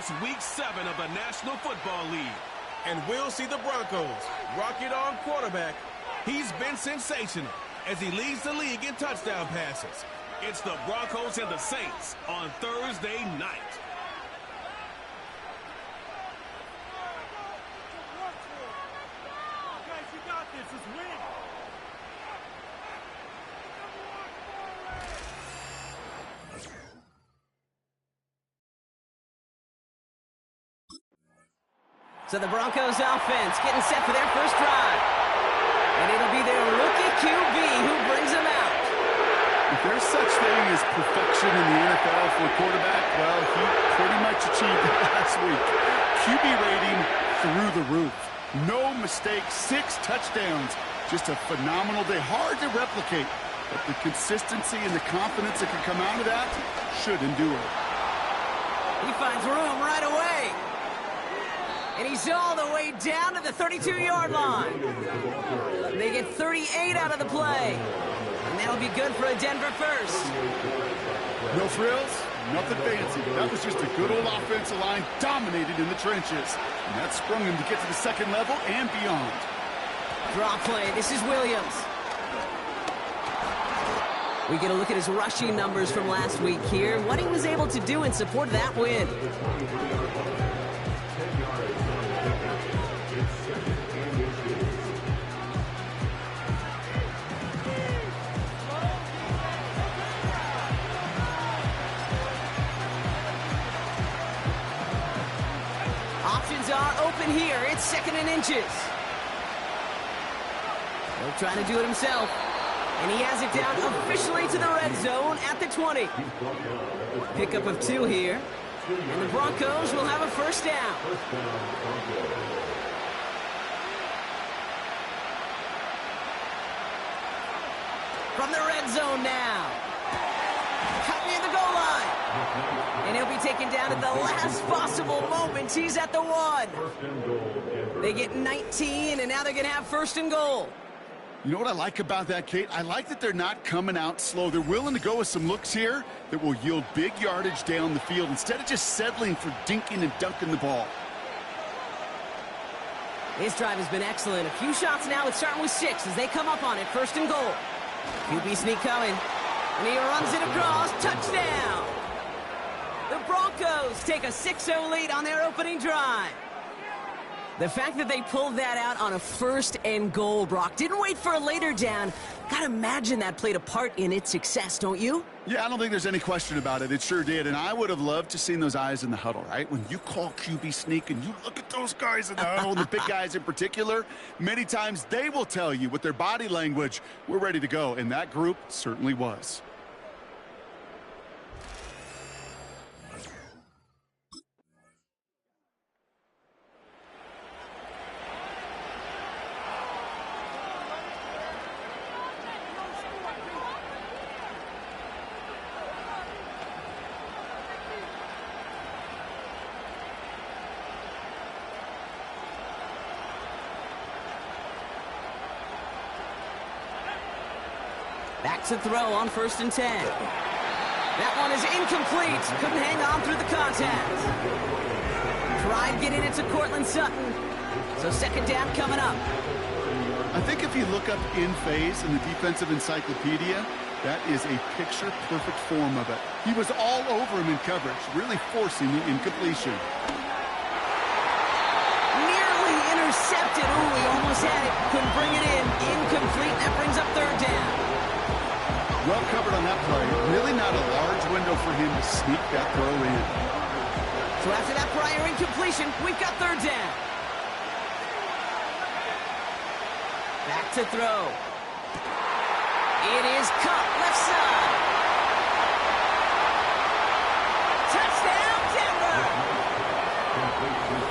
It's Week 7 of the National Football League. And we'll see the Broncos rock it on quarterback. He's been sensational as he leads the league in touchdown passes. It's the Broncos and the Saints on Thursday night. Guys, you got this. Let's win. So the Broncos offense getting set for their first drive. And it'll be their rookie QB who brings them out. If there's such thing as perfection in the NFL for a quarterback, well, he pretty much achieved it last week. QB rating through the roof. No mistakes, 6 touchdowns. Just a phenomenal day. Hard to replicate, but the consistency and the confidence that can come out of that should endure. He finds room right away. And he's all the way down to the 32-yard line. They get 38 out of the play. And that'll be good for a Denver first. No frills, nothing fancy. That was just a good old offensive line dominated in the trenches. And that sprung him to get to the second level and beyond. Draw play. This is Williams. We get a look at his rushing numbers from last week here. What he was able to do in support of that win. Options are open here. It's 2nd and inches. He'll try to do it himself. And he has it down officially to the red zone at the 20. Pickup of 2 here. And the Broncos will have a first down. From the red zone now. Cut near the goal line. And he'll be taken down at the last possible moment. He's at the 1. They get 19, and now they're going to have 1st and goal. You know what I like about that, Kate? I like that they're not coming out slow. They're willing to go with some looks here that will yield big yardage down the field instead of just settling for dinking and dunking the ball. His drive has been excellent. A few shots now. It's starting with 6 as they come up on it. 1st and goal. QB sneak coming. And he runs it across. Touchdown! The Broncos take a 6-0 lead on their opening drive. The fact that they pulled that out on a 1st and goal, Brock, didn't wait for a later down. Gotta imagine that played a part in its success, don't you? Yeah, I don't think there's any question about it. It sure did, and I would have loved to seen those eyes in the huddle, right? When you call QB sneak and you look at those guys in the huddle, the big guys in particular, many times they will tell you with their body language, we're ready to go, and that group certainly was. Back to throw on 1st and 10. That one is incomplete. Couldn't hang on through the contact. Tried getting it to Cortland Sutton. So 2nd down coming up. I think if you look up in phase in the defensive encyclopedia, that is a picture-perfect form of it. He was all over him in coverage, really forcing the incompletion. Nearly intercepted. Ooh, he almost had it. Couldn't bring it in. Incomplete. That brings up 3rd down. Well covered on that play. Really not a large window for him to sneak that throw in. So after that prior incompletion, we've got 3rd down. Back to throw. It is cut left side. Touchdown, Denver!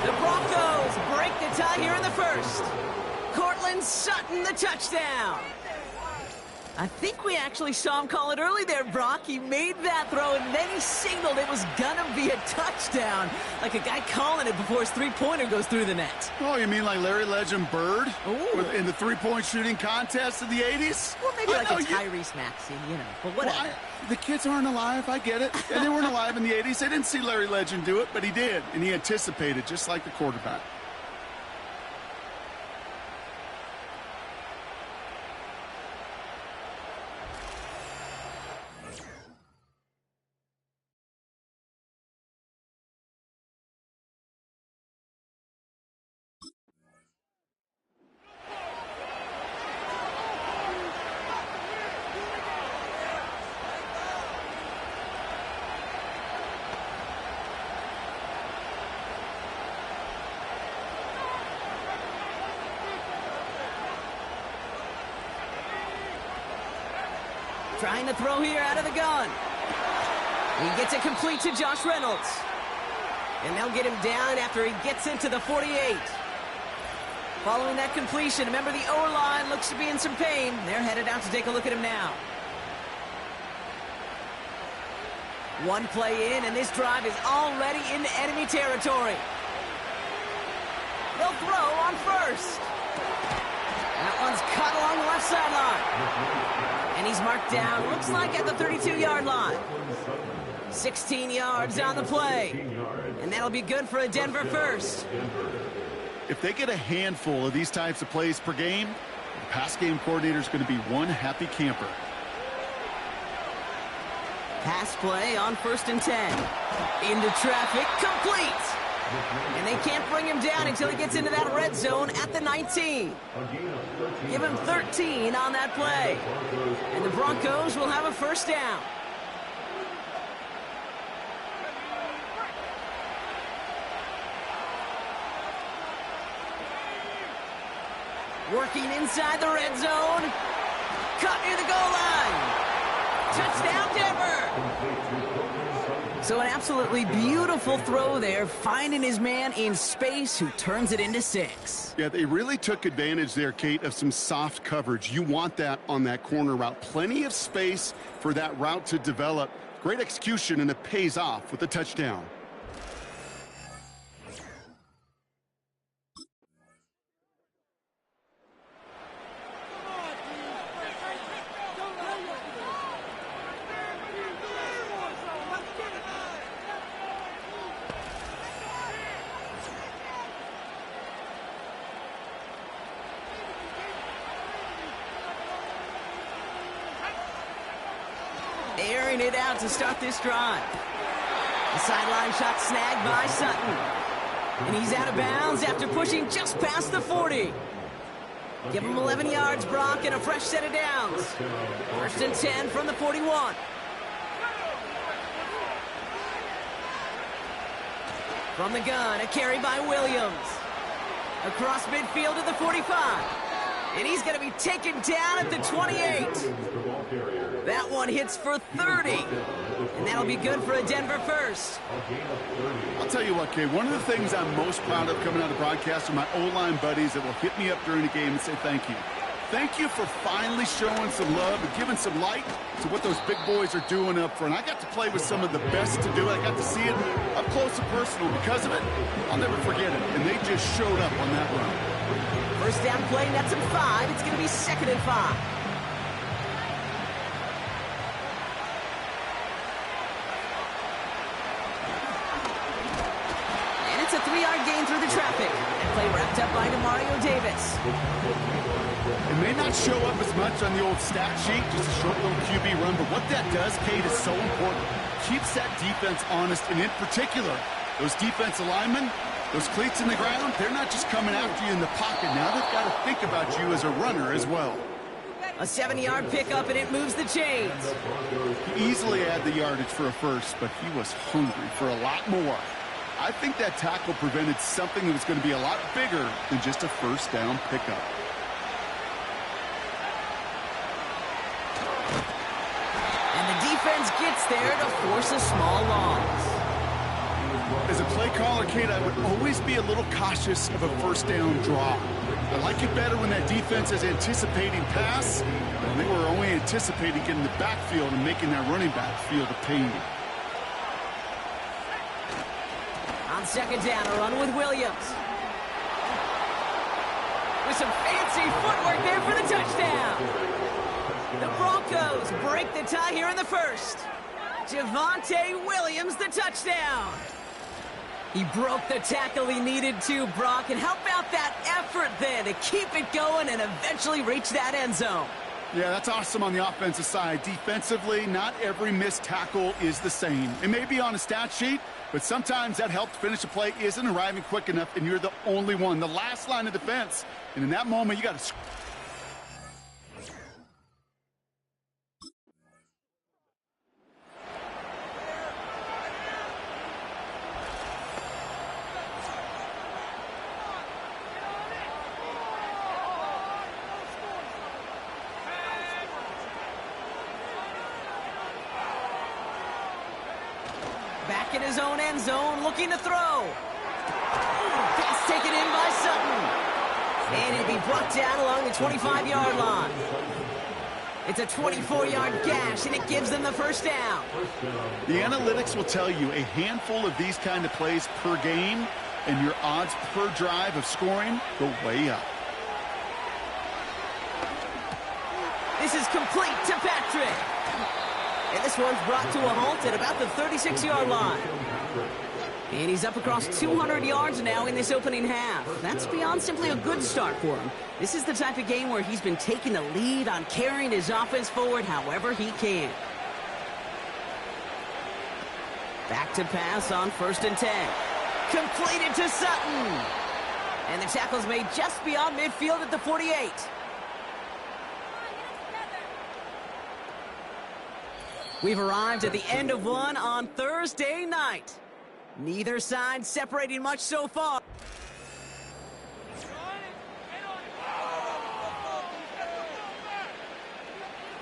The Broncos break the tie here in the 1st. Cortland Sutton, the touchdown. I think we actually saw him call it early there, Brock. He made that throw, and then he signaled it was gonna be a touchdown. Like a guy calling it before his three-pointer goes through the net. Oh, you mean like Larry Legend Bird Ooh. in the three-point shooting contest of the 80s? Well, maybe like a Tyrese Maxey, you know, but whatever. Well, the kids aren't alive, I get it. And they weren't alive in the 80s. They didn't see Larry Legend do it, but he did, and he anticipated, just like the quarterback. Trying to throw here out of the gun. He gets it complete to Josh Reynolds. And they'll get him down after he gets into the 48. Following that completion, remember the O-line looks to be in some pain. They're headed out to take a look at him now. One play in, and this drive is already into enemy territory. They'll throw on first. That one's cut along the left sideline. And he's marked down, looks like at the 32-yard line. 16 yards on the play. And that'll be good for a Denver first. If they get a handful of these types of plays per game, the pass game coordinator is going to be one happy camper. Pass play on 1st and 10. Into traffic, complete. And they can't bring him down until he gets into that red zone at the 19. Give him 13 on that play. And the Broncos will have a first down. Working inside the red zone. Cut near the goal line. Touchdown, Denver. So an absolutely beautiful throw there, finding his man in space who turns it into 6. Yeah, they really took advantage there, Kate, of some soft coverage. You want that on that corner route. Plenty of space for that route to develop. Great execution, and it pays off with a touchdown. Airing it out to start this drive. The sideline shot snagged by Sutton. And he's out of bounds after pushing just past the 40. Give him 11 yards, Brock, and a fresh set of downs. 1st and 10 from the 41. From the gun, a carry by Williams. Across midfield to the 45. And he's going to be taken down at the 28. That one hits for 30. And that'll be good for a Denver first. I'll tell you what, Kay, one of the things I'm most proud of coming out of broadcast are my O-line buddies that will hit me up during the game and say thank you. Thank you for finally showing some love and giving some light to what those big boys are doing up front. I got to play with some of the best to do it. I got to see it up close and personal. Because of it, I'll never forget it. And they just showed up on that run. First down play, that's him 5. It's going to be 2nd and 5. And it's a 3-yard gain through the traffic. And play wrapped up by Demario Davis. It may not show up as much on the old stat sheet, just a short little QB run, but what that does, Kate, is so important. Keeps that defense honest, and in particular, those defensive linemen, those cleats in the ground, they're not just coming after you in the pocket. Now they've got to think about you as a runner as well. A 7-yard pickup, and it moves the chains. He easily had the yardage for a first, but he was hungry for a lot more. I think that tackle prevented something that was going to be a lot bigger than just a first down pickup. And the defense gets there to force a small loss. As a play caller, Kate, I would always be a little cautious of a first down draw. I like it better when that defense is anticipating pass, and they were only anticipating getting the backfield and making that running back feel the pain. On second down, a run with Williams. With some fancy footwork there for the touchdown. The Broncos break the tie here in the first. Javonte Williams, the touchdown. He broke the tackle he needed to, Brock, and how about that effort there to keep it going and eventually reach that end zone? Yeah, that's awesome on the offensive side. Defensively, not every missed tackle is the same. It may be on a stat sheet, but sometimes that help to finish a play isn't arriving quick enough, and you're the only one, the last line of defense. And in that moment, you got to... Back in his own end zone, looking to throw. Pass taken in by Sutton. And he'll be brought down along the 25-yard line. It's a 24-yard gash, and it gives them the first down. The analytics will tell you a handful of these kind of plays per game, and your odds per drive of scoring go way up. This is complete to Patrick. And this one's brought to a halt at about the 36-yard line. And he's up across 200 yards now in this opening half. That's beyond simply a good start for him. This is the type of game where he's been taking the lead on carrying his offense forward however he can. Back to pass on 1st and 10. Completed to Sutton. And the tackle's made just beyond midfield at the 48. We've arrived at the end of one on Thursday night. Neither side separating much so far.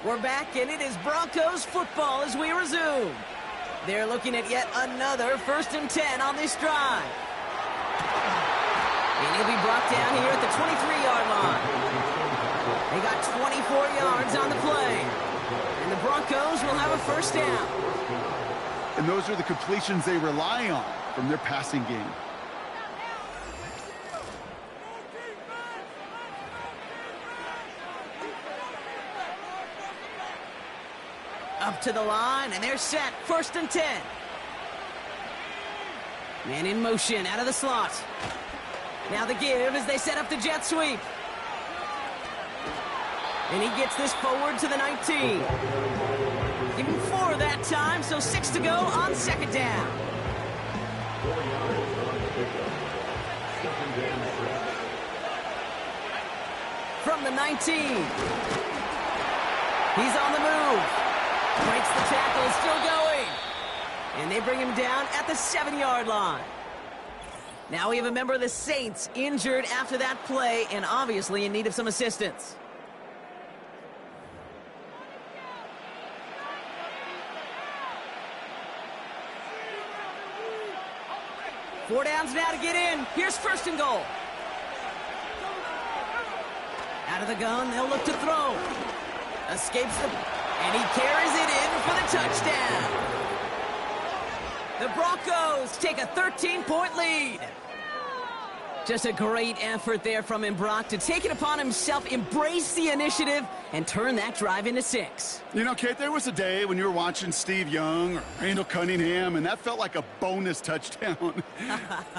We're back, and it is Broncos football as we resume. They're looking at yet another 1st and 10 on this drive. And he'll be brought down here at the 23-yard line. They got 24 yards on the play. And the Broncos will have a first down. And those are the completions they rely on from their passing game. Up to the line, and they're set. 1st and 10. Man in motion out of the slot. Now the give as they set up the jet sweep. And he gets this forward to the 19. Give him 4 that time, so 6 to go on 2nd down. From the 19. He's on the move. Breaks the tackle, still going. And they bring him down at the 7-yard line. Now we have a member of the Saints injured after that play and obviously in need of some assistance. Four downs now to get in. Here's 1st and goal. Out of the gun, they'll look to throw. Escapes the... and he carries it in for the touchdown. The Broncos take a 13-point lead. Just a great effort there from him, Brock, to take it upon himself, embrace the initiative, and turn that drive into 6. You know, Kate, there was a day when you were watching Steve Young or Randall Cunningham, and that felt like a bonus touchdown.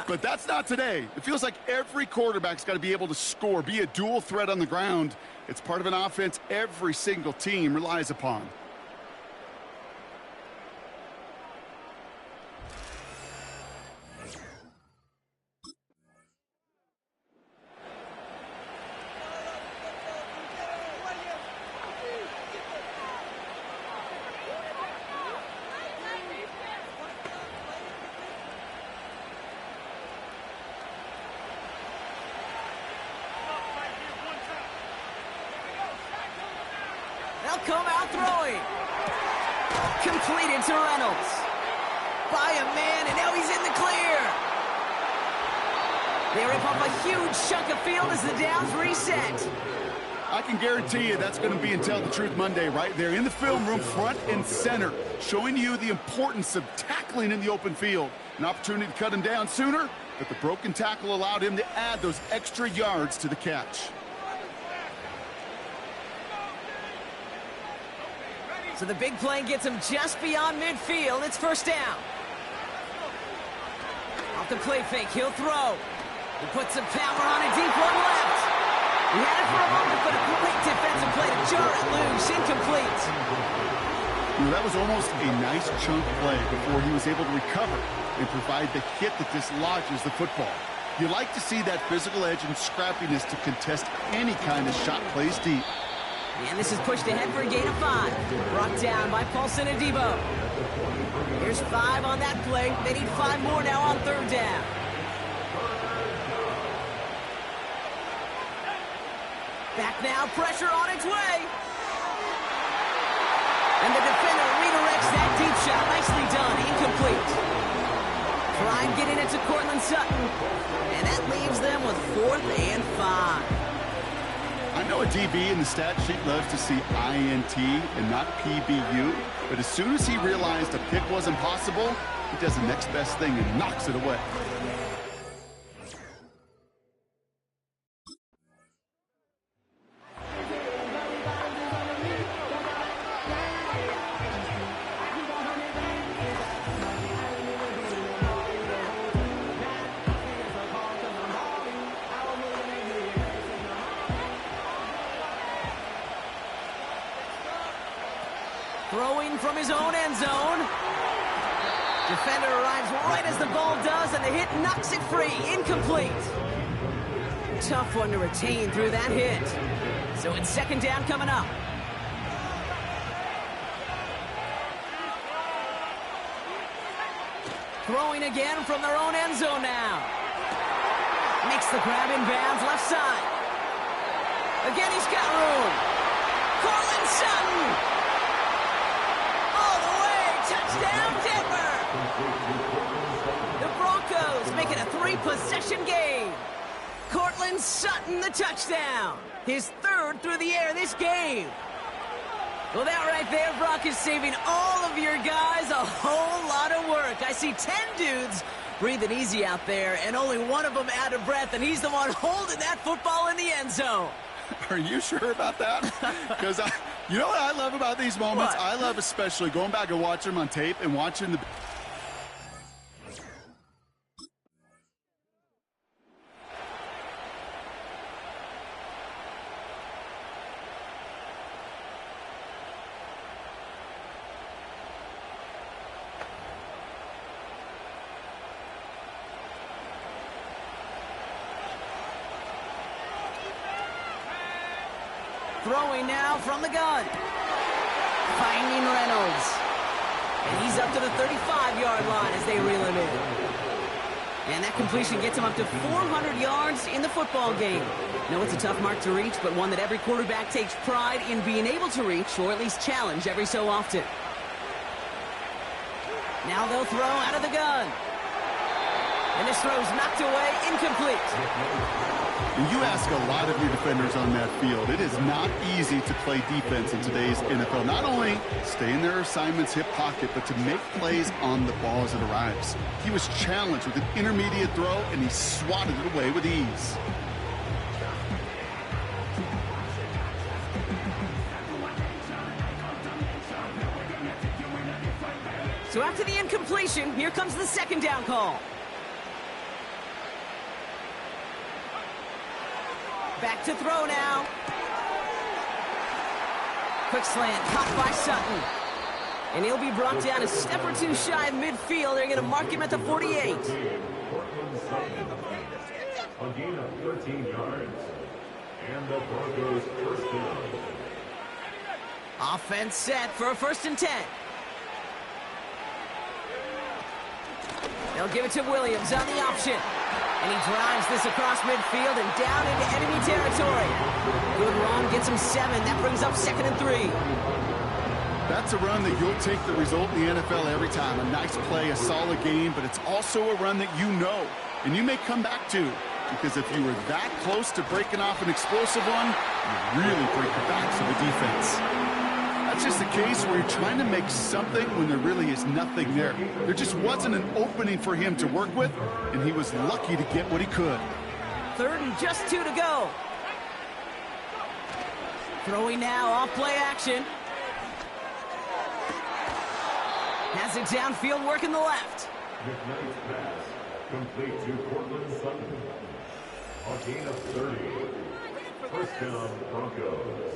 But that's not today. It feels like every quarterback's got to be able to score, be a dual threat on the ground. It's part of an offense every single team relies upon. They'll come out throwing. Completed to Reynolds. By a man, and now he's in the clear. They rip off a huge chunk of field as the downs reset. I can guarantee you that's going to be in Tell the Truth Monday right there in the film room, front and center, showing you the importance of tackling in the open field. An opportunity to cut him down sooner, but the broken tackle allowed him to add those extra yards to the catch. So the big play gets him just beyond midfield. It's first down. Off the play fake, he'll throw. He puts some power on a deep one left. He had it for a moment, but a great defensive play to jar it loose. Incomplete. That was almost a nice chunk play before he was able to recover and provide the hit that dislodges the football. You like to see that physical edge and scrappiness to contest any kind of shot plays deep. And this is pushed ahead for a gain of 5. Brought down by Paulson and Debo. Here's 5 on that play. They need 5 more now on third down. Back now, pressure on its way. And the defender redirects that deep shot. Nicely done, incomplete. Try and get it to Cortland Sutton. And that leaves them with 4th and 5. I know a DB in the stat sheet loves to see INT and not PBU, but as soon as he realized a pick wasn't possible, he does the next best thing and knocks it away. Throwing from his own end zone. Defender arrives right as the ball does, and the hit knocks it free. Incomplete. Tough one to retain through that hit. So it's second down coming up. Throwing again from their own end zone now. Makes the grab in bounds left side. Again, he's got room. Cortland Sutton. Touchdown, Denver! The Broncos make it a 3-possession game. Cortland Sutton, the touchdown. His 3rd through the air this game. Well, that right there, Brock, is saving all of your guys a whole lot of work. I see 10 dudes breathing easy out there, and only one of them out of breath, and he's the one holding that football in the end zone. Are you sure about that? Because you know what I love about these moments? What? I love especially going back and watching them on tape and watching the... Throwing now from the gun. Finding Reynolds. And he's up to the 35-yard line as they reel him in. And that completion gets him up to 400 yards in the football game. No, it's a tough mark to reach, but one that every quarterback takes pride in being able to reach, or at least challenge every so often. Now they'll throw out of the gun. And this throw's knocked away, incomplete. And you ask a lot of your defenders on that field. It is not easy to play defense in today's NFL. Not only stay in their assignment's hip pocket, but to make plays on the ball as it arrives. He was challenged with an intermediate throw, and he swatted it away with ease. So after the incompletion, here comes the second down call. Back to throw now. Quick slant, caught by Sutton. And he'll be brought down a step or two shy of midfield. They're going to mark him at the 48. A gain of 13 yards. And the Broncos first down. Offense set for a 1st and 10. They'll give it to Williams on the option. And he drives this across midfield and down into enemy territory. Good run, gets him 7. That brings up 2nd and 3. That's a run that you'll take the result in the NFL every time. A nice play, a solid game, but it's also a run that you know, and you may come back to. because if you were that close to breaking off an explosive one, you really break the backs of the defense. That's just a case where you're trying to make something when there really is nothing there. There just wasn't an opening for him to work with, and he was lucky to get what he could. 3rd and just 2 to go. Throwing now, off play action. Has it downfield, working the left. McKnight's pass complete to Cortland Sutton. A gain of 30. First down, Broncos.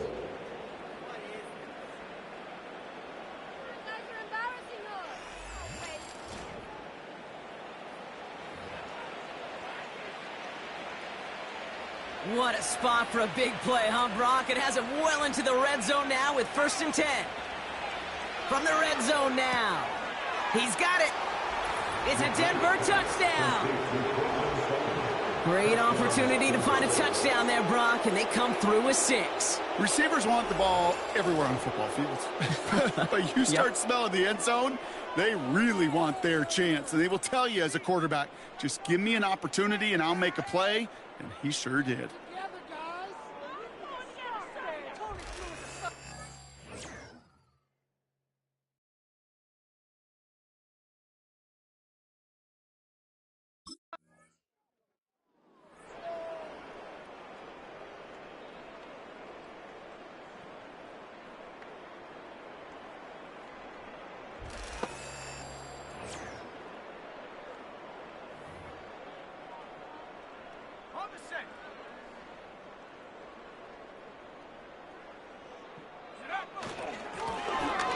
What a spot for a big play, huh, Brock? It has it well into the red zone now with 1st and 10. From the red zone now. He's got it. It's a Denver touchdown. Great opportunity to find a touchdown there, Brock, and they come through with 6. Receivers want the ball everywhere on football fields. But you start smelling the end zone, they really want their chance. And they will tell you as a quarterback, just give me an opportunity and I'll make a play. And he sure did.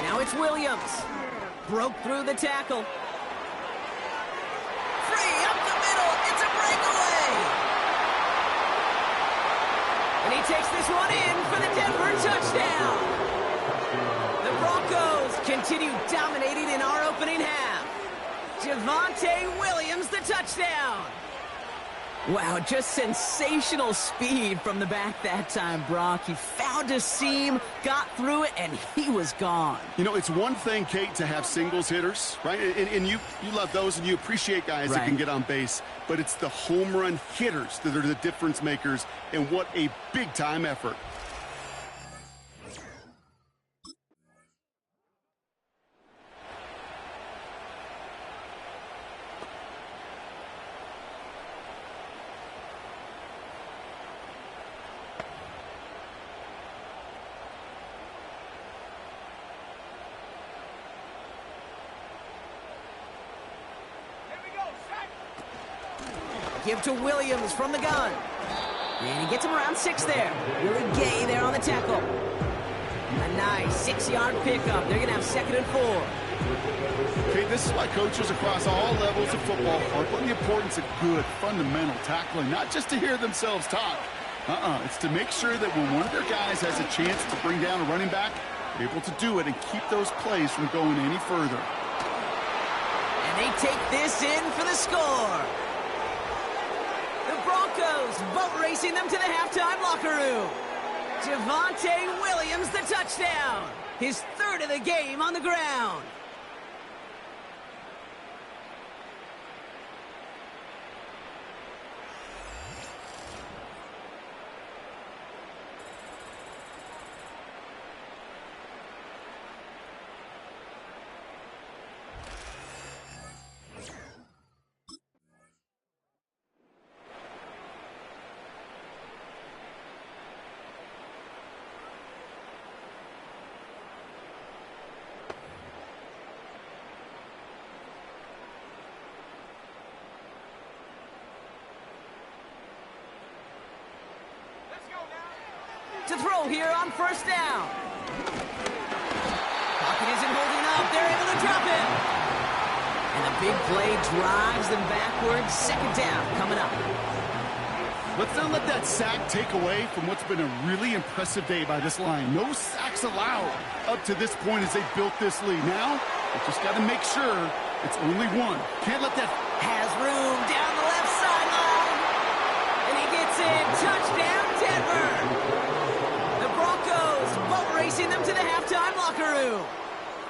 Now it's Williams. Broke through the tackle. Free up the middle. It's a breakaway. And he takes this one in for the Denver touchdown. The Broncos continue dominating in our opening half. Javonte Williams, the touchdown. Wow, just sensational speed from the back that time, Brock. He found a seam, got through it, and he was gone. You know, it's one thing, Kate, to have singles hitters, right? And you love those, and you appreciate guys that can get on base. But it's the home run hitters that are the difference makers, and what a big-time effort. Give to Williams from the gun. And he gets him around 6 there. Willie Gay there on the tackle. A nice 6-yard pickup. They're going to have 2nd and 4. Okay, this is why coaches across all levels of football harp on the importance of good, fundamental tackling, not just to hear themselves talk. It's to make sure that when one of their guys has a chance to bring down a running back, they're able to do it and keep those plays from going any further. And they take this in for the score. Broncos boat racing them to the halftime locker room. Javonte Williams, the touchdown. His 3rd of the game on the ground. To throw here on 1st down. Pocket isn't holding up. They're able to drop it. And the big play drives them backwards. 2nd down coming up. Let's not let that sack take away from what's been a really impressive day by this line. No sacks allowed up to this point as they built this lead. Now, they just got to make sure it's only one. Can't let that... Has room down the left sideline. And he gets in. Touchdown, Denver. Boat racing them to the halftime locker room.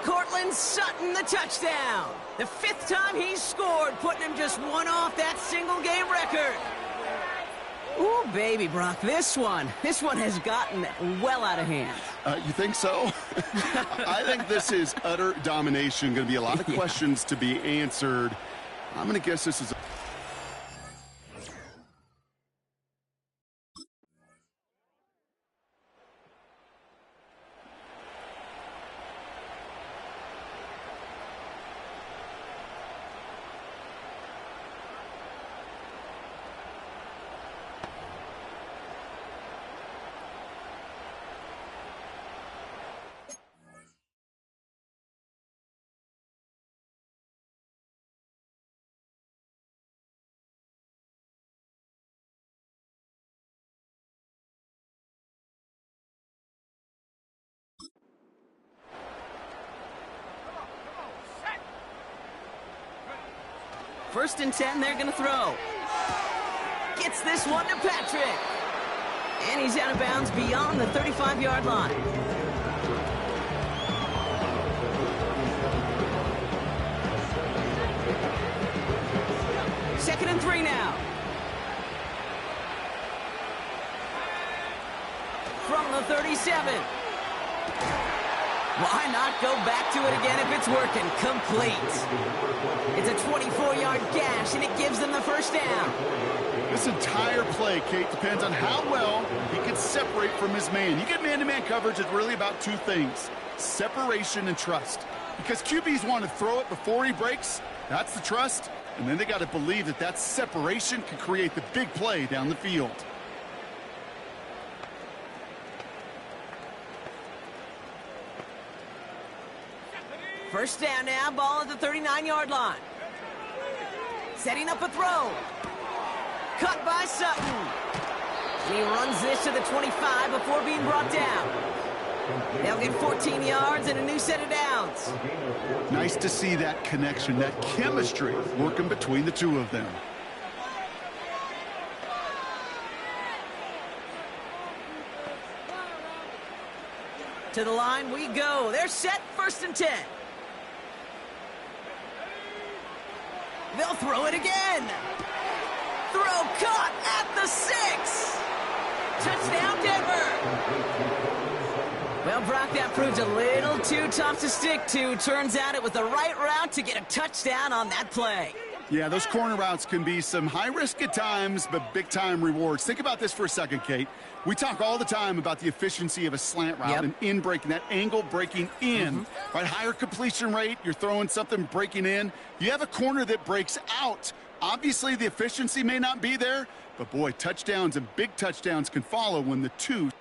Cortland Sutton, the touchdown. The 5th time he's scored, putting him just 1 off that single-game record. Ooh, baby, Brock, this one has gotten well out of hand. You think so? I think this is utter domination. Going to be a lot of questions to be answered. I'm going to guess this is... First and 10, they're going to throw. Gets this one to Patrick. And he's out of bounds beyond the 35-yard line. Second and 3 now. From the 37. Why not go back to it again if it's working? Complete. It's a 24-yard gash, and it gives them the first down. This entire play, Kate, depends on how well he can separate from his man. You get man-to-man coverage, it's really about two things, separation and trust. Because QBs want to throw it before he breaks, that's the trust, and then they got to believe that that separation can create the big play down the field. First down now, ball at the 39-yard line. Setting up a throw. Cut by Sutton. And he runs this to the 25 before being brought down. They'll get 14 yards and a new set of downs. Nice to see that connection, that chemistry working between the two of them. To the line we go. They're set, first and 10. They'll throw it again. Throw caught at the 6. Touchdown, Denver. Well, Brock, that proved a little too tough to stick to. Turns out it was the right route to get a touchdown on that play. Yeah, those corner routes can be some high risk at times, but big-time rewards. Think about this for a second, Kate. We talk all the time about the efficiency of a slant route and in breaking, that angle breaking in. Right, higher completion rate, you're throwing something breaking in. You have a corner that breaks out. Obviously, the efficiency may not be there, but boy, touchdowns and big touchdowns can follow when the two...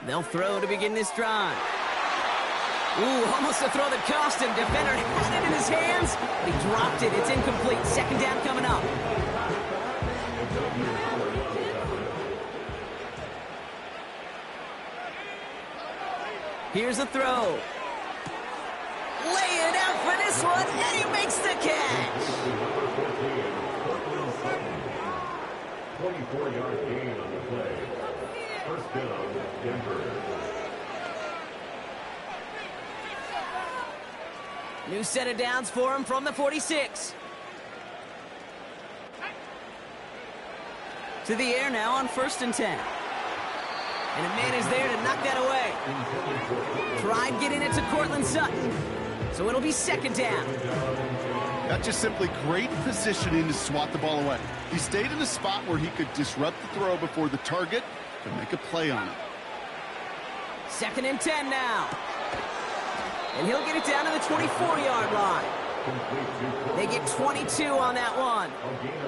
They'll throw to begin this drive. Ooh, almost a throw that cost him. Defender had it in his hands, but he dropped it. It's incomplete. Second down coming up. Here's a throw. Lay it out for this one, and he makes the catch. 24-yard gain on the play. First down, Denver. New set of downs for him from the 46. To the air now on first and 10. And a man is there to knock that away. Tried getting it to Cortland Sutton. So it'll be second down. That's just simply great positioning to swat the ball away. He stayed in a spot where he could disrupt the throw before the target could make a play on it. Second and 10 now. And he'll get it down to the 24-yard line. They get 22 on that one.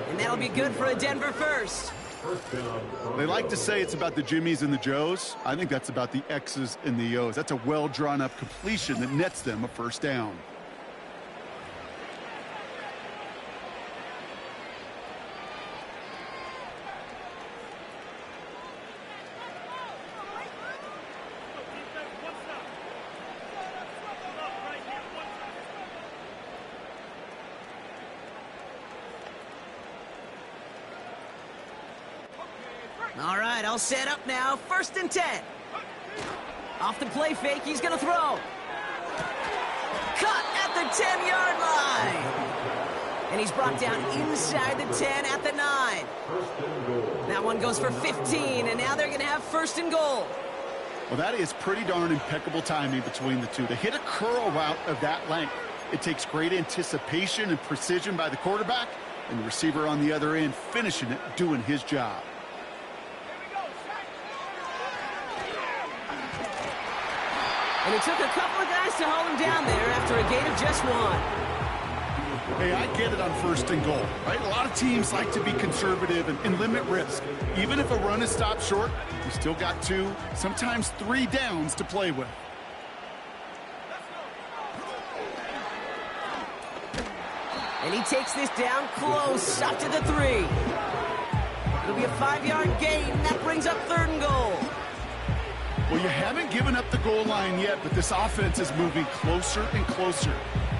And that'll be good for a Denver first. First down, They like to Broncos. say it's about the Jimmies and the Joes. I think that's about the X's and the O's. That's a well-drawn-up completion that nets them a first down. All right, all set up now. 1st and 10. Off the play fake, he's going to throw. Cut at the 10-yard line. And he's brought down inside the 10 at the 9. That one goes for 15, and now they're going to have 1st and goal. Well, that is pretty darn impeccable timing between the two. To hit a curl route of that length, it takes great anticipation and precision by the quarterback, and the receiver on the other end finishing it, doing his job. And it took a couple of guys to hold him down there after a gain of just 1. Hey, I get it on 1st and goal, right? A lot of teams like to be conservative and limit risk. Even if a run is stopped short, you still got 2, sometimes 3 downs to play with. And he takes this down close, up to the 3. It'll be a 5-yard gain. That brings up 3rd and goal. Well, you haven't given up the goal line yet, but this offense is moving closer and closer.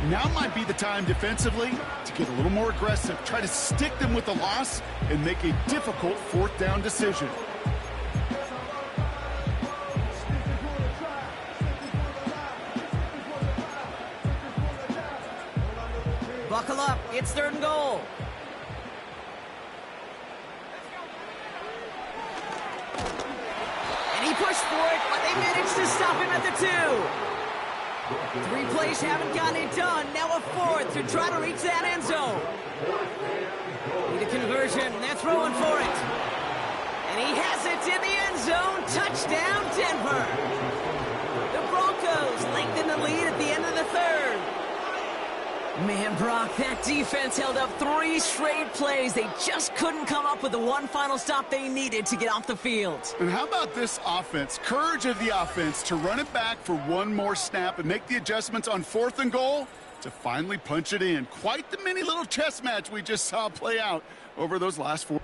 Now might be the time defensively to get a little more aggressive, try to stick them with the loss, and make a difficult 4th down decision. Buckle up. It's 3rd and goal. And he pushed for it, but they managed to stop him at the 2. 3 plays haven't gotten it done. Now a 4th to try to reach that end zone. Need a conversion. They're throwing for it. And he has it in the end zone. Touchdown, Denver. The Broncos lengthen the lead at the end of the 3rd. Man, Brock, that defense held up 3 straight plays. They just couldn't come up with the one final stop they needed to get off the field. And how about this offense? Courage of the offense to run it back for one more snap and make the adjustments on 4th and goal to finally punch it in. Quite the mini little chess match we just saw play out over those last 4.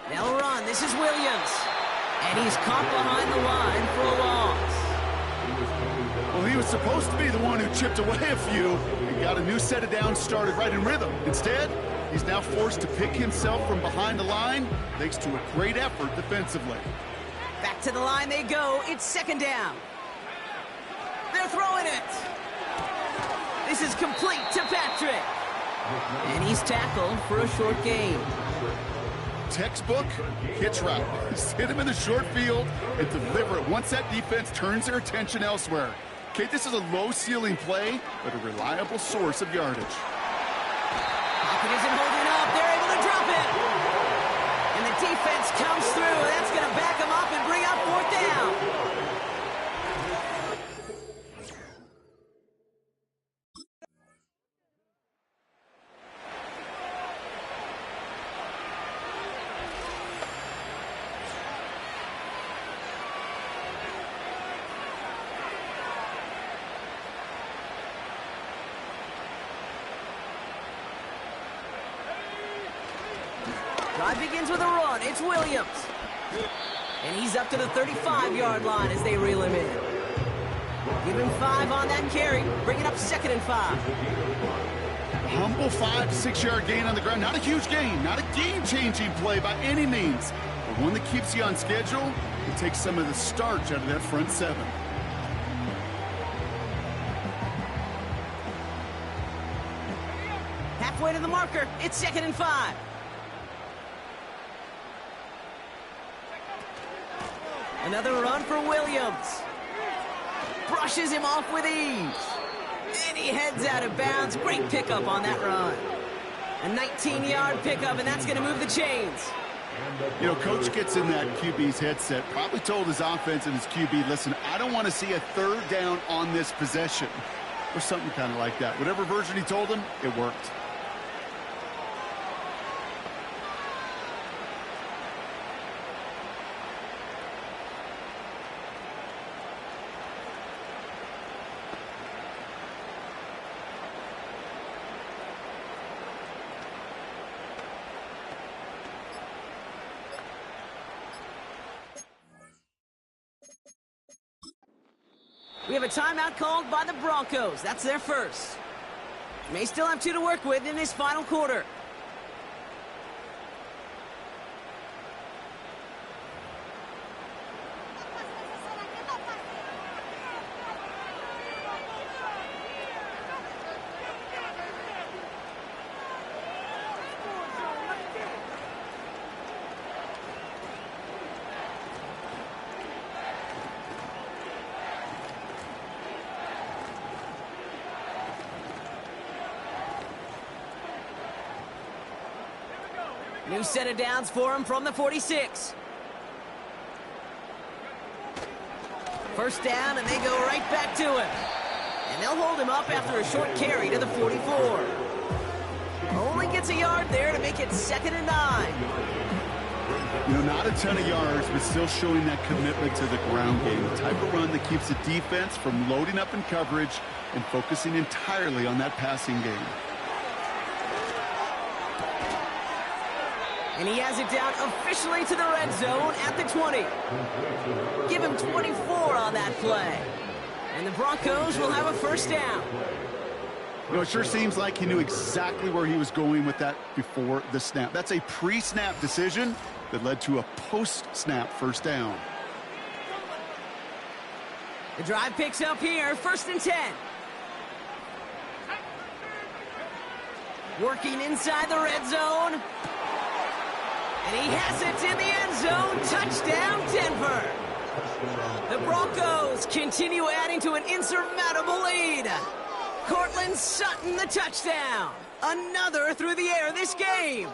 They'll run. This is Williams. And he's caught behind the line for a loss. Well, he was supposed to be the one who chipped away a few and got a new set of downs started right in rhythm. Instead, he's now forced to pick himself from behind the line thanks to a great effort defensively. Back to the line they go. It's 2nd down. They're throwing it. This is complete to Patrick. And he's tackled for a short gain. Textbook hitch route. Just hit him in the short field and deliver it once that defense turns their attention elsewhere. Okay, this is a low-ceiling play, but a reliable source of yardage. Pocket isn't holding up. They're able to drop it. And the defense comes through. That's going to back them up and bring up 4th down. Drive begins with a run. It's Williams. And he's up to the 35-yard line as they reel him in. Give him 5 on that carry. Bring it up 2nd and 5. Humble 5 to 6 yard gain on the ground. Not a huge gain, not a game-changing play by any means, but one that keeps you on schedule and takes some of the starch out of that front 7. Halfway to the marker. It's 2nd and 5. Another run for Williams. Brushes him off with ease. And he heads out of bounds. Great pickup on that run. A 19-yard pickup, and that's going to move the chains. You know, coach gets in that QB's headset, probably told his offense and his QB, listen, I don't want to see a 3rd down on this possession, or something kind of like that. Whatever version he told him, it worked. We have a timeout called by the Broncos. That's their first. May still have 2 to work with in this final quarter. New set of downs for him from the 46. First down, and they go right back to him. And they'll hold him up after a short carry to the 44. Only gets a yard there to make it 2nd and 9. You know, not a ton of yards, but still showing that commitment to the ground game. The type of run that keeps the defense from loading up in coverage and focusing entirely on that passing game. And he has it down officially to the red zone at the 20. Give him 24 on that play. And the Broncos will have a first down. You know, it sure seems like he knew exactly where he was going with that before the snap. That's a pre-snap decision that led to a post-snap first down. The drive picks up here, 1st and 10. Working inside the red zone. And he has it in the end zone. Touchdown, Denver. The Broncos continue adding to an insurmountable lead. Cortland Sutton, the touchdown. Another through the air this game.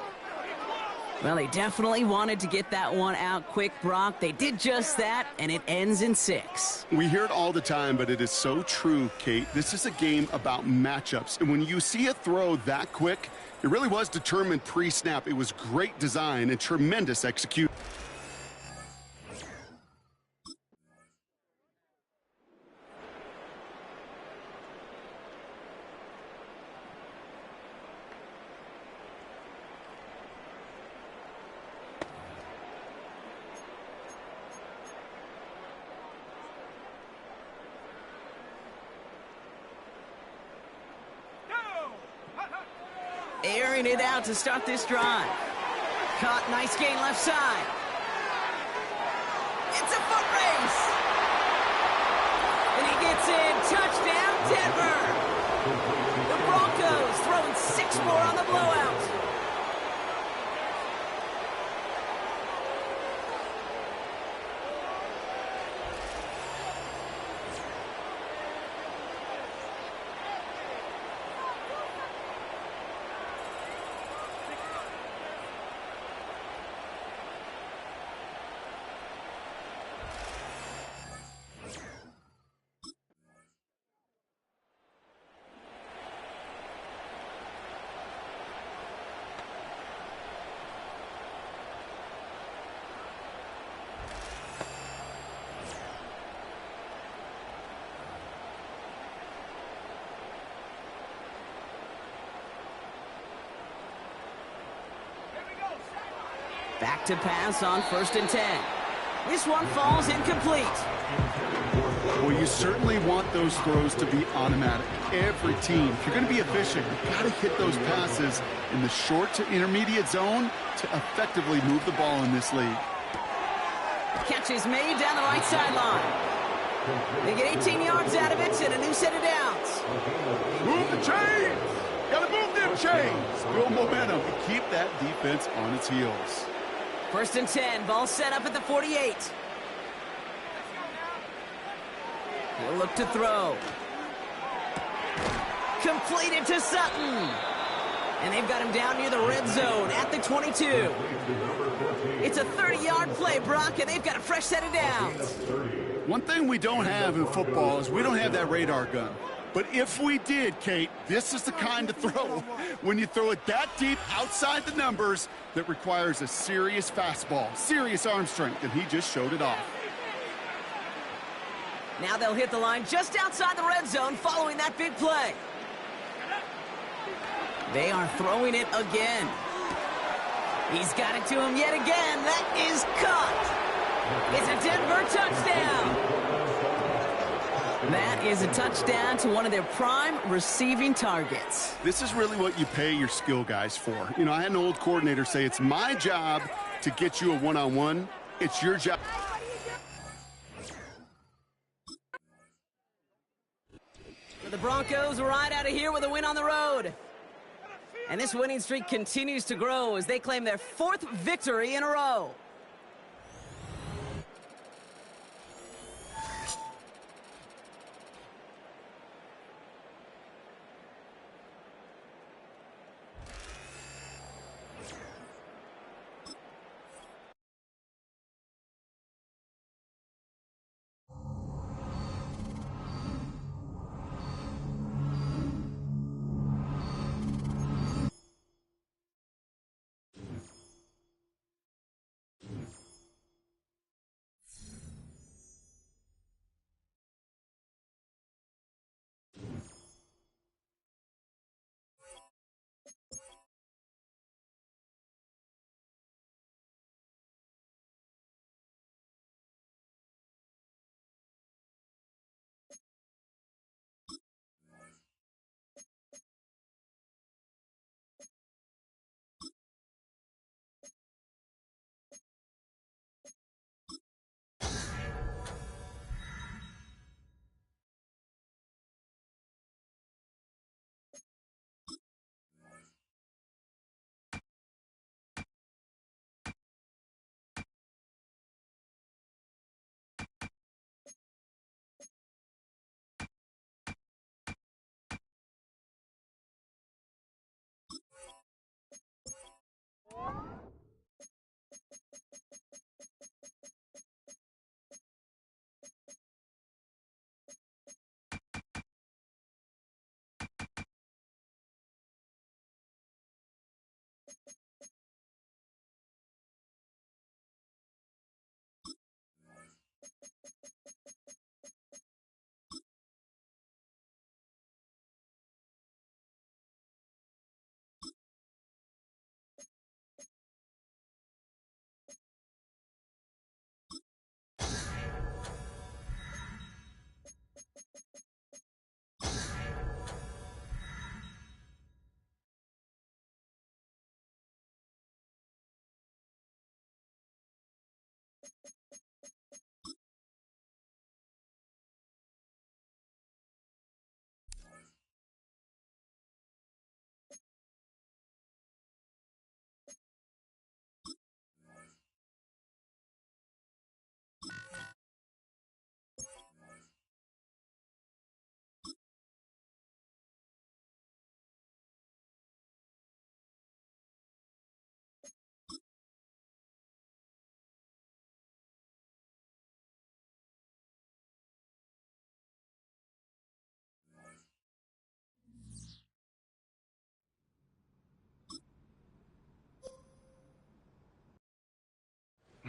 Well, they definitely wanted to get that one out quick, Brock. They did just that, and it ends in 6. We hear it all the time, but it is so true, Kate. This is a game about matchups. And when you see a throw that quick, it really was determined pre-snap. It was great design and tremendous execution. Airing it out to start this drive. Caught, nice gain left side. It's a foot race. And he gets in. Touchdown, Denver. The Broncos throwing 6 more on the blowout. Back to pass on 1st and 10. This one falls incomplete. Well, you certainly want those throws to be automatic. Every team, if you're going to be efficient, you've got to hit those passes in the short to intermediate zone to effectively move the ball in this league. Catch is made down the right sideline. They get 18 yards out of it and a new set of downs. Move the chains! Gotta move them chains! Build momentum and keep that defense on its heels. 1st and 10, ball set up at the 48. He'll look to throw. Completed to Sutton. And they've got him down near the red zone at the 22. It's a 30-yard play, Brock, and they've got a fresh set of downs. One thing we don't have in football is we don't have that radar gun. But if we did, Kate, this is the kind of throw when you throw it that deep outside the numbers that requires a serious fastball, serious arm strength, and he just showed it off. Now they'll hit the line just outside the red zone following that big play. They are throwing it again. He's got it to him yet again. That is caught. It's a Denver touchdown. That is a touchdown to one of their prime receiving targets. This is really what you pay your skill guys for. You know, I had an old coordinator say, it's my job to get you a one-on-one. It's your job. The Broncos right out of here with a win on the road. And this winning streak continues to grow as they claim their 4th victory in a row.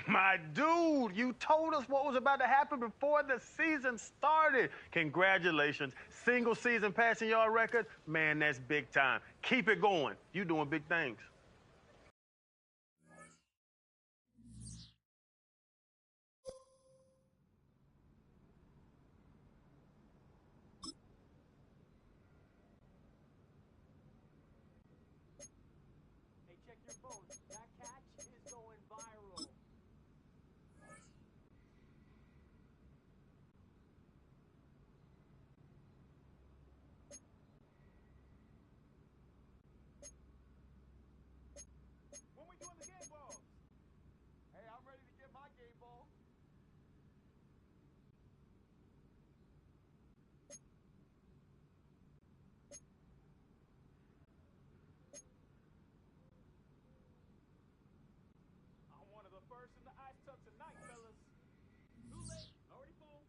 My dude, you told us what was about to happen before the season started. Congratulations. Single season passing yard record? Man, that's big time. Keep it going. You doing big things. tub tonight, fellas. Too late. Already full.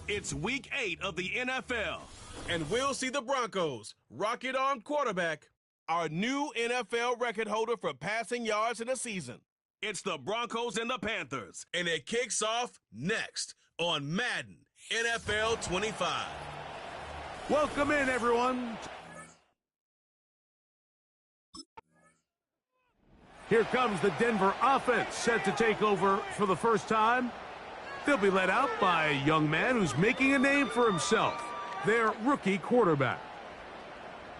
It's Week 8 of the NFL. And we'll see the Broncos rocket on quarterback, our new NFL record holder for passing yards in a season. It's the Broncos and the Panthers. And it kicks off next on Madden NFL 25. Welcome in, everyone. Here comes the Denver offense, set to take over for the first time. They'll be led out by a young man who's making a name for himself, their rookie quarterback.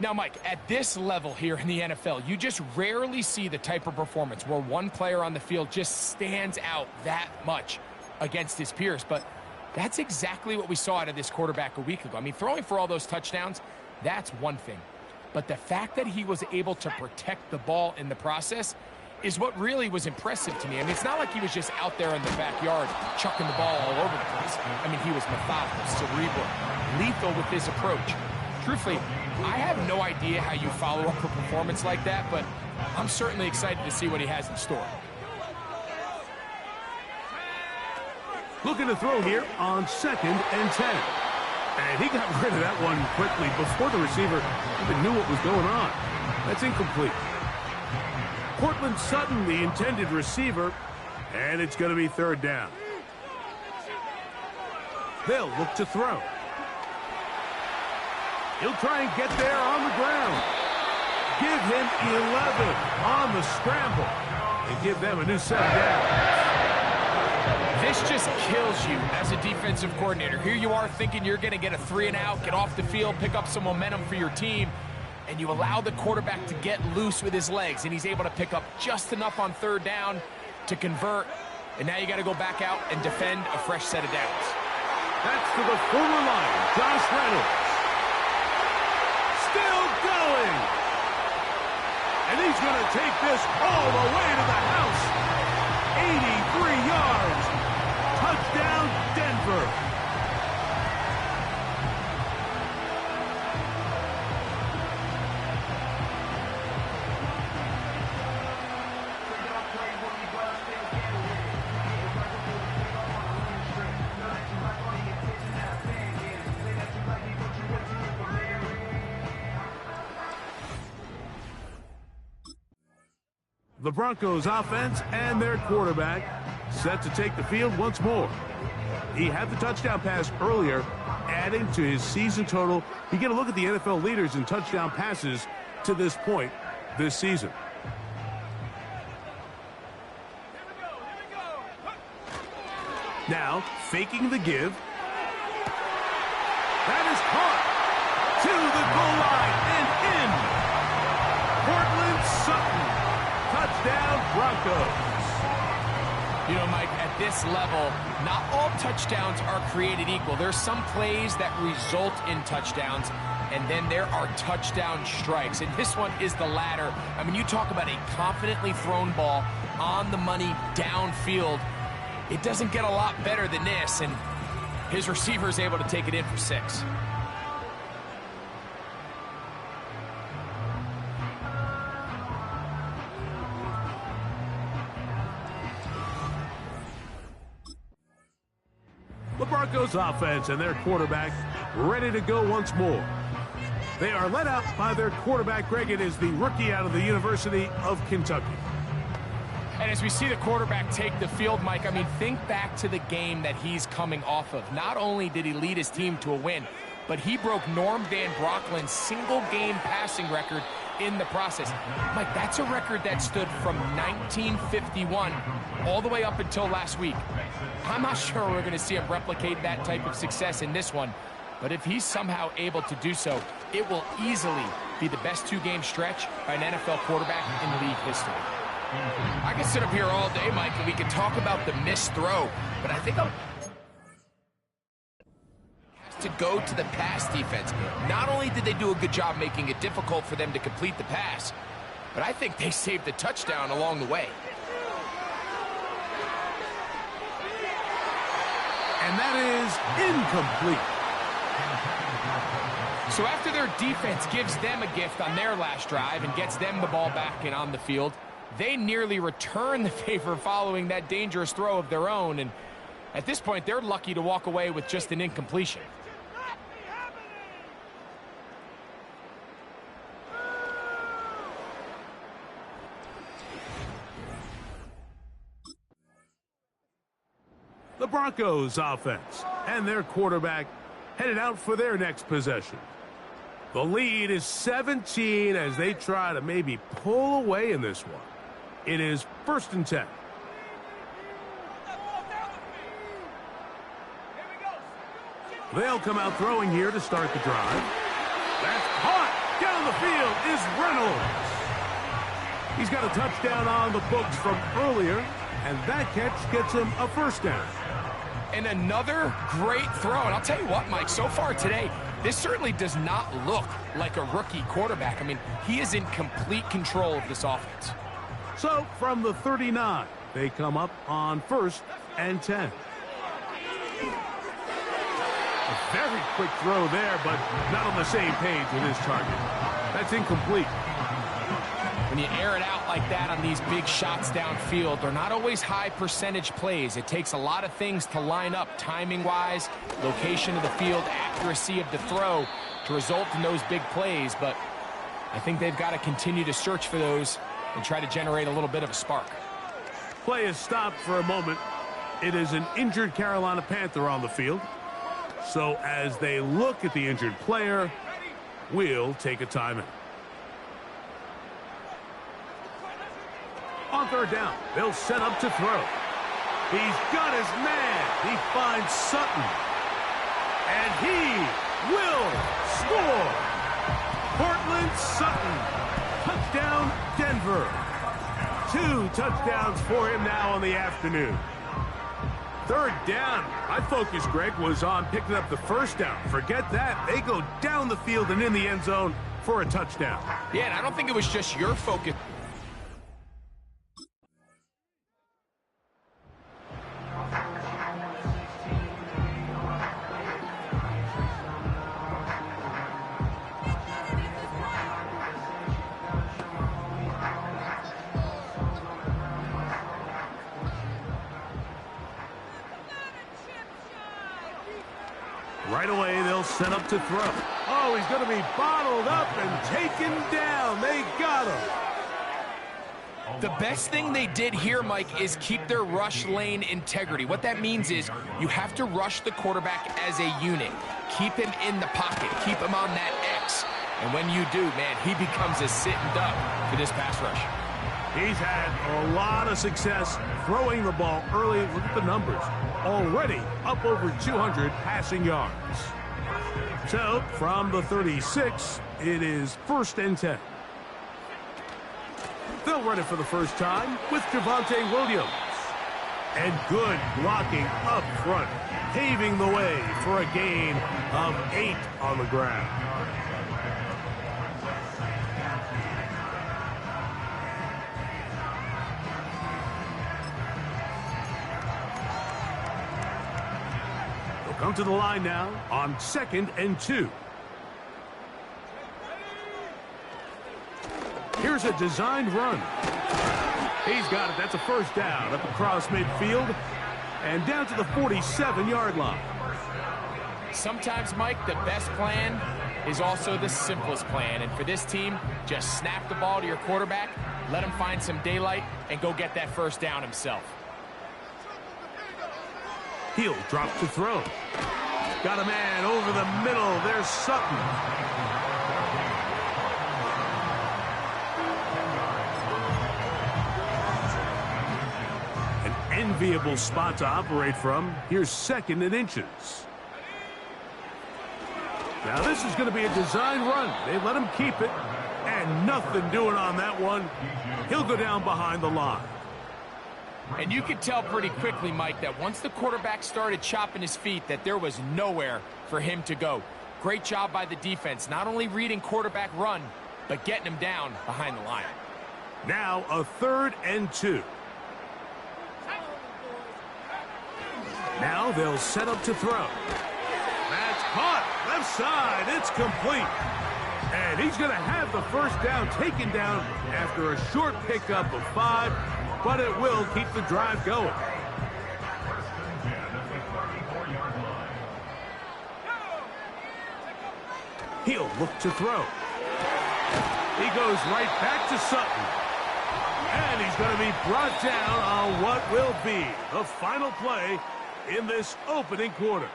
Now, Mike, at this level here in the NFL, you just rarely see the type of performance where one player on the field just stands out that much against his peers. But that's exactly what we saw out of this quarterback a week ago. I mean, throwing for all those touchdowns, that's one thing. But the fact that he was able to protect the ball in the process is what really was impressive to me. I mean, it's not like he was just out there in the backyard chucking the ball all over the place. I mean, he was methodical, cerebral, lethal with his approach. Truthfully, I have no idea how you follow up a performance like that, but I'm certainly excited to see what he has in store. Looking to throw here on 2nd and 10. And he got rid of that one quickly before the receiver even knew what was going on. That's incomplete. Cortland Sutton, the intended receiver, and it's going to be 3rd down. They'll look to throw. He'll try and get there on the ground. Give him 11 on the scramble and give them a new set of downs. This just kills you as a defensive coordinator. Here you are thinking you're going to get a 3-and-out, get off the field, pick up some momentum for your team, and you allow the quarterback to get loose with his legs, and he's able to pick up just enough on 3rd down to convert, and now you got to go back out and defend a fresh set of downs. That's to the former Lion, Josh Reynolds. Still going. And he's going to take this all the way to the house. 83 yards. Touchdown, Denver. The Broncos offense and their quarterback set to take the field once more. He had the touchdown pass earlier, adding to his season total. You get a look at the NFL leaders in touchdown passes to this point this season. Now, faking the give. That is caught to the goal line and in. Cortland Sutton. Touchdown, Broncos. You know, Mike, at this level, not all touchdowns are created equal. There's some plays that result in touchdowns, and then there are touchdown strikes. And this one is the latter. I mean, you talk about a confidently thrown ball on the money downfield. It doesn't get a lot better than this, and his receiver is able to take it in for 6. The Broncos offense and their quarterback ready to go once more. They are led out by their quarterback. Greg, it is the rookie out of the University of Kentucky. And as we see the quarterback take the field, Mike, I mean, think back to the game that he's coming off of. Not only did he lead his team to a win, but he broke Norm Van Brocklin's single-game passing record in the process. Mike, that's a record that stood from 1951 all the way up until last week. I'm not sure we're going to see him replicate that type of success in this one, but if he's somehow able to do so, it will easily be the best 2-game stretch by an NFL quarterback in league history. I could sit up here all day, Mike, and we could talk about the missed throw, but I think has to go to the pass defense. Not only did they do a good job making it difficult for them to complete the pass, but I think they saved the touchdown along the way. And that is incomplete. So after their defense gives them a gift on their last drive and gets them the ball back and on the field, they nearly return the favor following that dangerous throw of their own. And At this point, they're lucky to walk away with just an incompletion. The Broncos offense and their quarterback headed out for their next possession. The lead is 17 as they try to maybe pull away in this one. It is 1st and 10. They'll come out throwing here to start the drive. That's caught. Down the field is Reynolds. He's got a touchdown on the books from earlier, and that catch gets him a 1st down. And another great throw. And I'll tell you what, Mike, so far today, this certainly does not look like a rookie quarterback. I mean, he is in complete control of this offense. So, from the 39, they come up on 1st and 10. A very quick throw there, but not on the same page with his target. That's incomplete. When you air it out like that on these big shots downfield, they're not always high percentage plays. It takes a lot of things to line up timing-wise, location of the field, accuracy of the throw to result in those big plays. But I think they've got to continue to search for those and try to generate a little bit of a spark. Play is stopped for a moment. It is an injured Carolina Panther on the field. So as they look at the injured player, we'll take a timeout. On 3rd down, they'll set up to throw. He's got his man. He finds Sutton. And he will score. Cortland Sutton. Touchdown, Denver. 2 touchdowns for him now on the afternoon. 3rd down. My focus, Greg, was on picking up the 1st down. Forget that. They go down the field and in the end zone for a touchdown. Yeah, and I don't think it was just your focus. Right away, they'll set up to throw. Oh, he's going to be bottled up and taken down. They got him. The best thing they did here, Mike, is keep their rush lane integrity. What that means is you have to rush the quarterback as a unit. Keep him in the pocket. Keep him on that X. And when you do, man, he becomes a sitting duck for this pass rush. He's had a lot of success throwing the ball early. Look at the numbers. Already up over 200 passing yards. So, from the 36, it is 1st and 10. They'll run it for the first time with Javonte Williams. And good blocking up front, paving the way for a gain of 8 on the ground. Come to the line now on 2nd and 2. Here's a designed run. He's got it. That's a 1st down up across midfield and down to the 47-yard line. Sometimes, Mike, the best plan is also the simplest plan. And for this team, just snap the ball to your quarterback, let him find some daylight, and go get that 1st down himself. He'll drop to throw. Got a man over the middle. There's Sutton. An enviable spot to operate from. Here's 2nd and inches. Now this is going to be a design run. They let him keep it. And nothing doing on that one. He'll go down behind the line. And you could tell pretty quickly, Mike, that once the quarterback started chopping his feet, that there was nowhere for him to go. Great job by the defense, not only reading quarterback run, but getting him down behind the line. Now a 3rd and 2. Now they'll set up to throw. That's caught. Left side. It's complete. And he's going to have the 1st down taken down after a short pickup of 5. But it will keep the drive going. He'll look to throw. He goes right back to Sutton. And he's going to be brought down on what will be the final play in this opening quarter.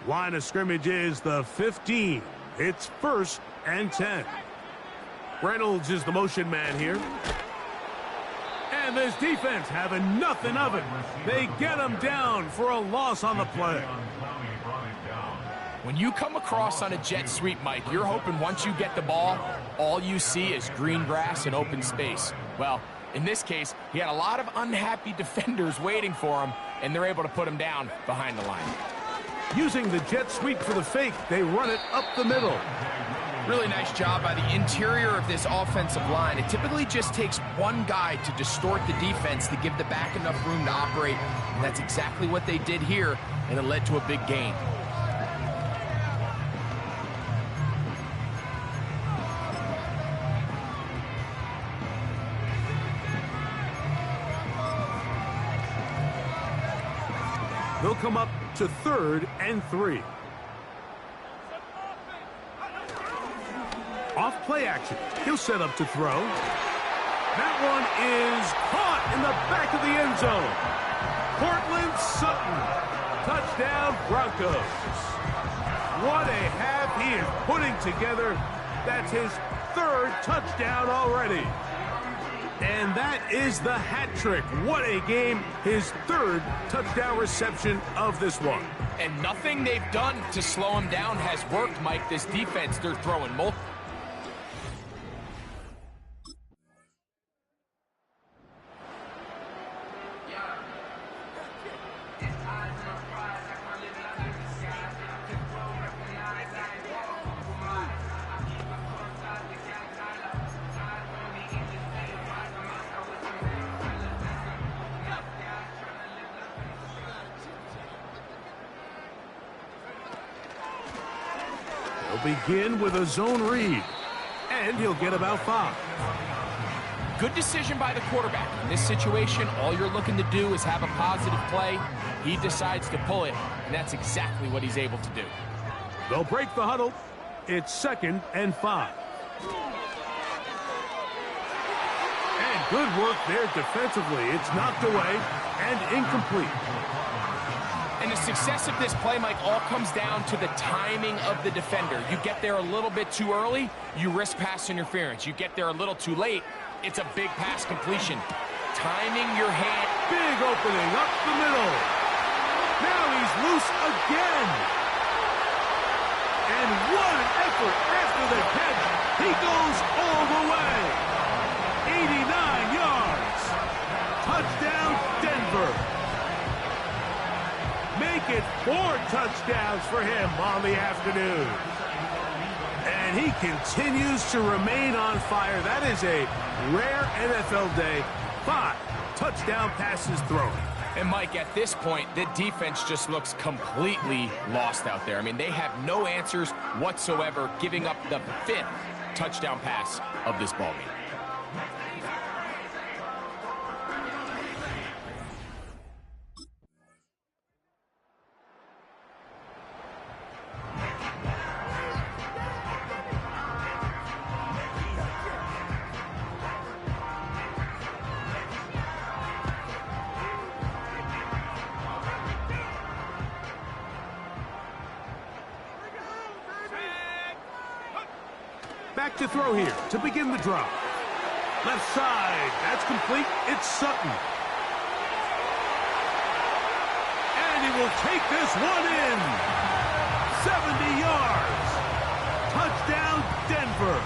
Line of scrimmage is the 15. It's 1st and 10. Reynolds is the motion man here. And this defense having nothing of it. They get him down for a loss on the play. When you come across on a jet sweep, Mike, you're hoping once you get the ball, all you see is green grass and open space. Well, in this case, he had a lot of unhappy defenders waiting for him, and they're able to put him down behind the line. Using the jet sweep for the fake, they run it up the middle. Really nice job by the interior of this offensive line. It typically just takes one guy to distort the defense to give the back enough room to operate, and that's exactly what they did here, and it led to a big gain. They'll come up to 3rd and 3. Off play action. He'll set up to throw. That one is caught in the back of the end zone. Cortland Sutton. Touchdown, Broncos. What a half he is putting together. That's his 3rd touchdown already. And that is the hat trick. What a game. His 3rd touchdown reception of this one. And nothing they've done to slow him down has worked, Mike. This defense, they're throwing multiple. He'll begin with a zone read, and he'll get about 5. Good decision by the quarterback. In this situation, all you're looking to do is have a positive play. He decides to pull it, and that's exactly what he's able to do. They'll break the huddle. It's 2nd and 5. And good work there defensively. It's knocked away and incomplete. And the success of this play, Mike, all comes down to the timing of the defender. You get there a little bit too early, you risk pass interference. You get there a little too late, it's a big pass completion. Timing your hand. Big opening up the middle. Now he's loose again. And what an effort after the catch. He goes all the way. 89 yards. Touchdown, Denver. Make it 4 touchdowns for him on the afternoon. And he continues to remain on fire. That is a rare NFL day. 5 touchdown passes thrown. And Mike, at this point, the defense just looks completely lost out there. I mean, they have no answers whatsoever, giving up the 5th touchdown pass of this ballgame. Back to throw here to begin the drop. Left side, that's complete. It's Sutton. And he will take this one in. 70 yards. Touchdown, Denver.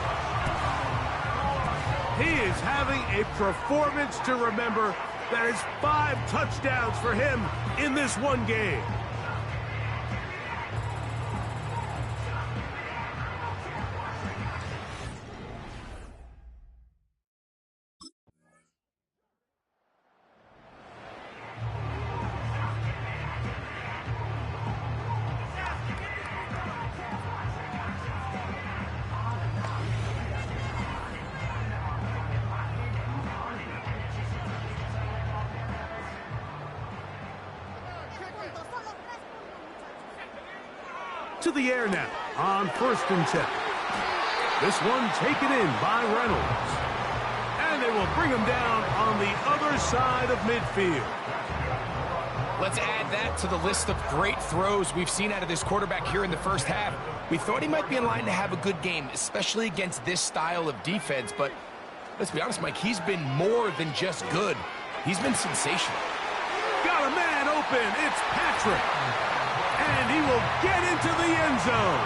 He is having a performance to remember. That is 5 touchdowns for him in this one game. to the air now on 1st and 10. This one taken in by Reynolds. And they will bring him down on the other side of midfield. Let's add that to the list of great throws we've seen out of this quarterback here in the first half. We thought he might be in line to have a good game, especially against this style of defense. But let's be honest, Mike, he's been more than just good. He's been sensational. Got a man open. It's Patrick. And he will get into the end zone.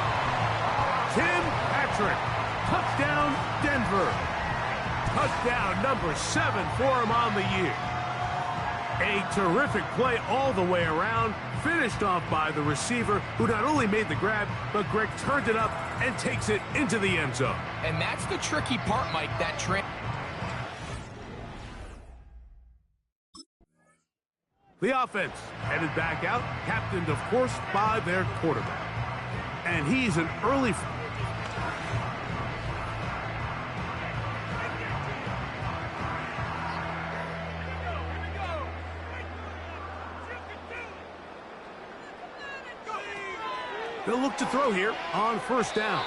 Tim Patrick. Touchdown, Denver. Touchdown number 7 for him on the year. A terrific play all the way around, finished off by the receiver, who not only made the grab, but Greg turned it up and takes it into the end zone. And that's the tricky part, Mike, that The offense headed back out, captained, of course, by their quarterback. And he's an early... They'll look to throw here on 1st down.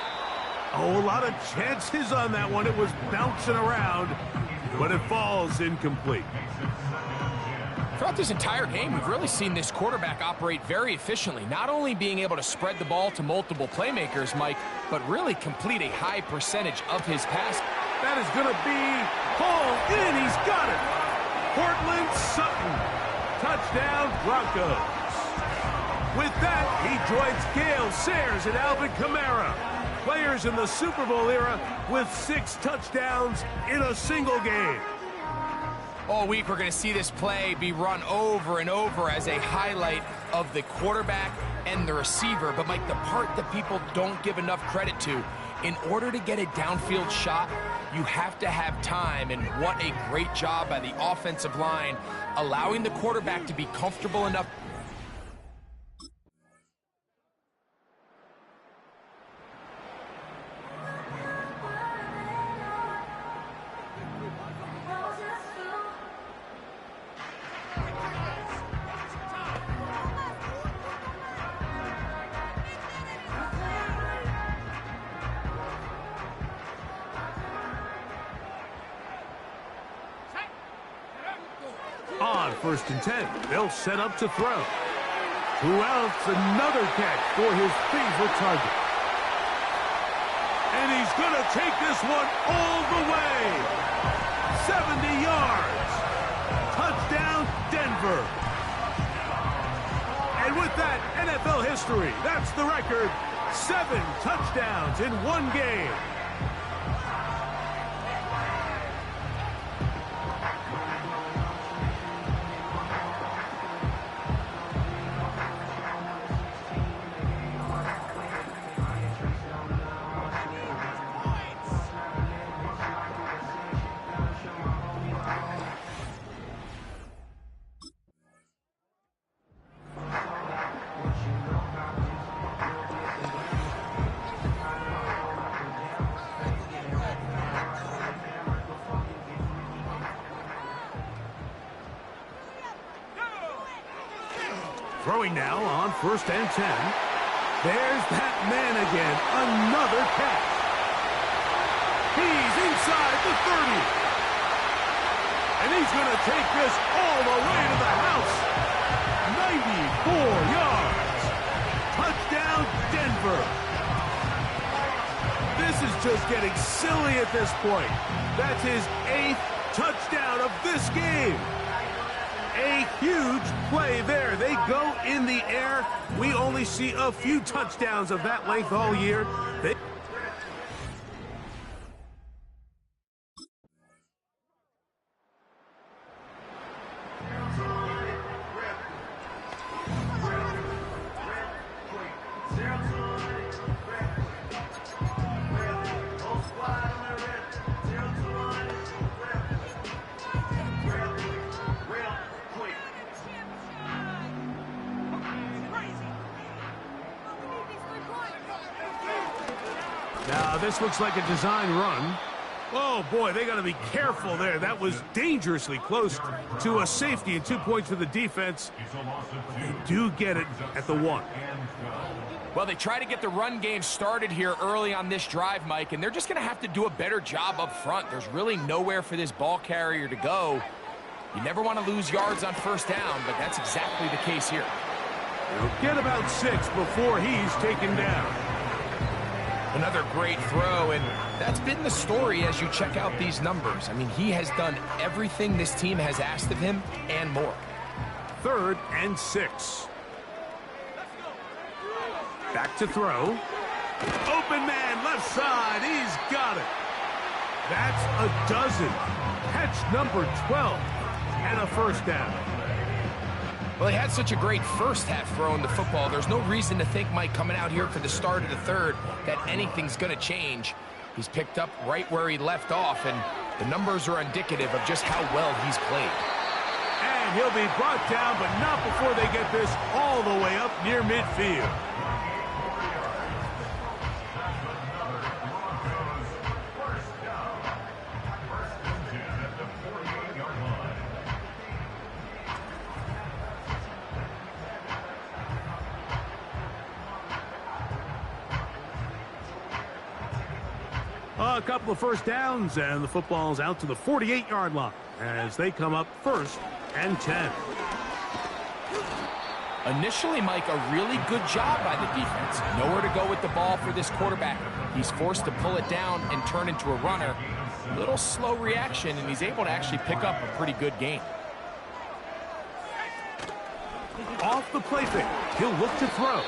Oh, a lot of chances on that one. It was bouncing around, but it falls incomplete. Throughout this entire game, we've really seen this quarterback operate very efficiently, not only being able to spread the ball to multiple playmakers, Mike, but really complete a high percentage of his pass. That is going to be hauled in. He's got it. Cortland Sutton. Touchdown, Broncos. With that, he joins Gale Sayers and Alvin Kamara, players in the Super Bowl era with 6 touchdowns in a single game. All week, we're going to see this play be run over and over as a highlight of the quarterback and the receiver. But, Mike, the part that people don't give enough credit to, in order to get a downfield shot, you have to have time. And what a great job by the offensive line, allowing the quarterback to be comfortable enough. On 1st and 10, they'll set up to throw. Who else? Another catch for his favorite target. And he's going to take this one all the way. 70 yards. Touchdown, Denver. And with that, NFL history, that's the record. 7 touchdowns in one game. Throwing now on 1st and 10. There's that man again. Another catch. He's inside the 30. And he's going to take this all the way to the house. 94 yards. Touchdown, Denver. This is just getting silly at this point. That's his 8th touchdown of this game. A huge play there. They go in the air. We only see a few touchdowns of that length all year. Now, this looks like a design run. Oh, boy, they got to be careful there. That was dangerously close to a safety and 2 points for the defense. They do get it at the 1. Well, they try to get the run game started here early on this drive, Mike, and they're just going to have to do a better job up front. There's really nowhere for this ball carrier to go. You never want to lose yards on first down, but that's exactly the case here. They'll get about 6 before he's taken down. Another great throw, and that's been the story as you check out these numbers. I mean, he has done everything this team has asked of him and more. 3rd and 6. Back to throw. Open man, left side. He's got it. That's a dozen. Catch number 12 and a first down. Well, he had such a great first half throwing the football. There's no reason to think, Mike, coming out here for the start of the 3rd, that anything's going to change. He's picked up right where he left off, and the numbers are indicative of just how well he's played. And he'll be brought down, but not before they get this all the way up near midfield. A couple of first downs, and the football's out to the 48-yard line as they come up 1st and 10. Initially, Mike, a really good job by the defense. Nowhere to go with the ball for this quarterback. He's forced to pull it down and turn into a runner. A little slow reaction, and he's able to actually pick up a pretty good gain. Off the play fake, he'll look to throw.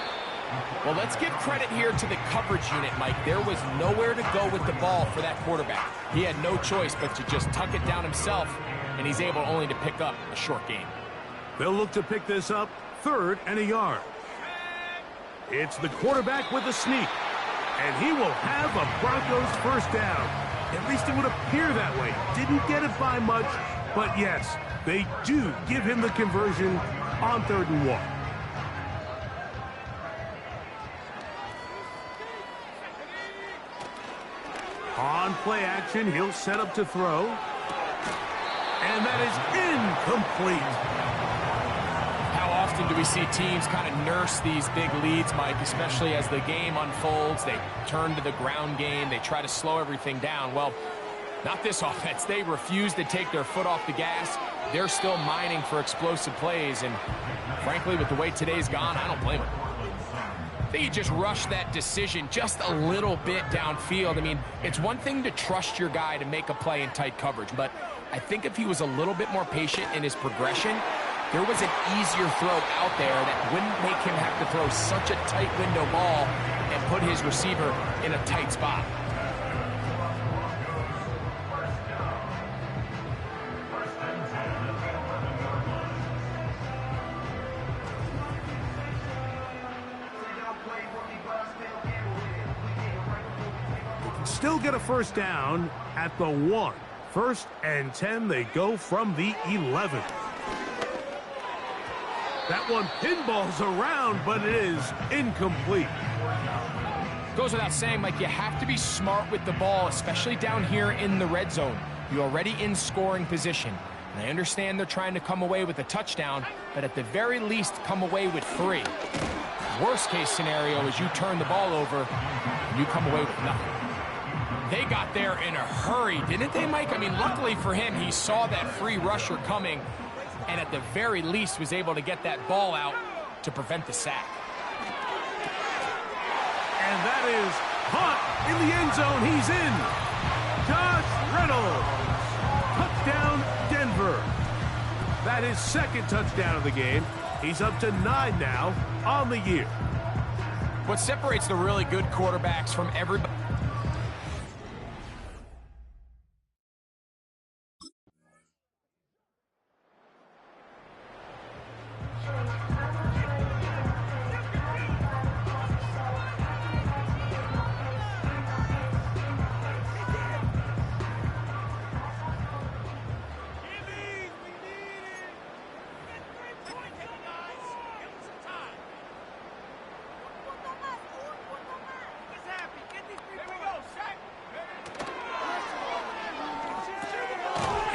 Well, let's give credit here to the coverage unit, Mike. There was nowhere to go with the ball for that quarterback. He had no choice but to just tuck it down himself, and he's able only to pick up a short gain. They'll look to pick this up 3rd and a yard. It's the quarterback with a sneak, and he will have a Broncos first down. At least it would appear that way. Didn't get it by much, but yes, they do give him the conversion on 3rd and 1. On play action, he'll set up to throw. And that is incomplete. How often do we see teams kind of nurse these big leads, Mike, especially as the game unfolds? They turn to the ground game. They try to slow everything down. Well, not this offense. They refuse to take their foot off the gas. They're still mining for explosive plays. And frankly, with the way today's gone, I don't blame them. I think he just rushed that decision just a little bit downfield. I mean, it's one thing to trust your guy to make a play in tight coverage, but I think if he was a little bit more patient in his progression, there was an easier throw out there that wouldn't make him have to throw such a tight window ball and put his receiver in a tight spot. Still get a first down at the 1. 1st and 10, they go from the 11. That one pinballs around, but it is incomplete. Goes without saying, Mike, you have to be smart with the ball, especially down here in the red zone. You're already in scoring position. And I understand they're trying to come away with a touchdown, but at the very least, come away with 3. Worst case scenario is you turn the ball over and you come away with nothing. They got there in a hurry, didn't they, Mike? I mean, luckily for him, he saw that free rusher coming and at the very least was able to get that ball out to prevent the sack. And that is caught in the end zone. He's in. Josh Reynolds. Touchdown, Denver. That is 2nd touchdown of the game. He's up to 9 now on the year. What separates the really good quarterbacks from everybody...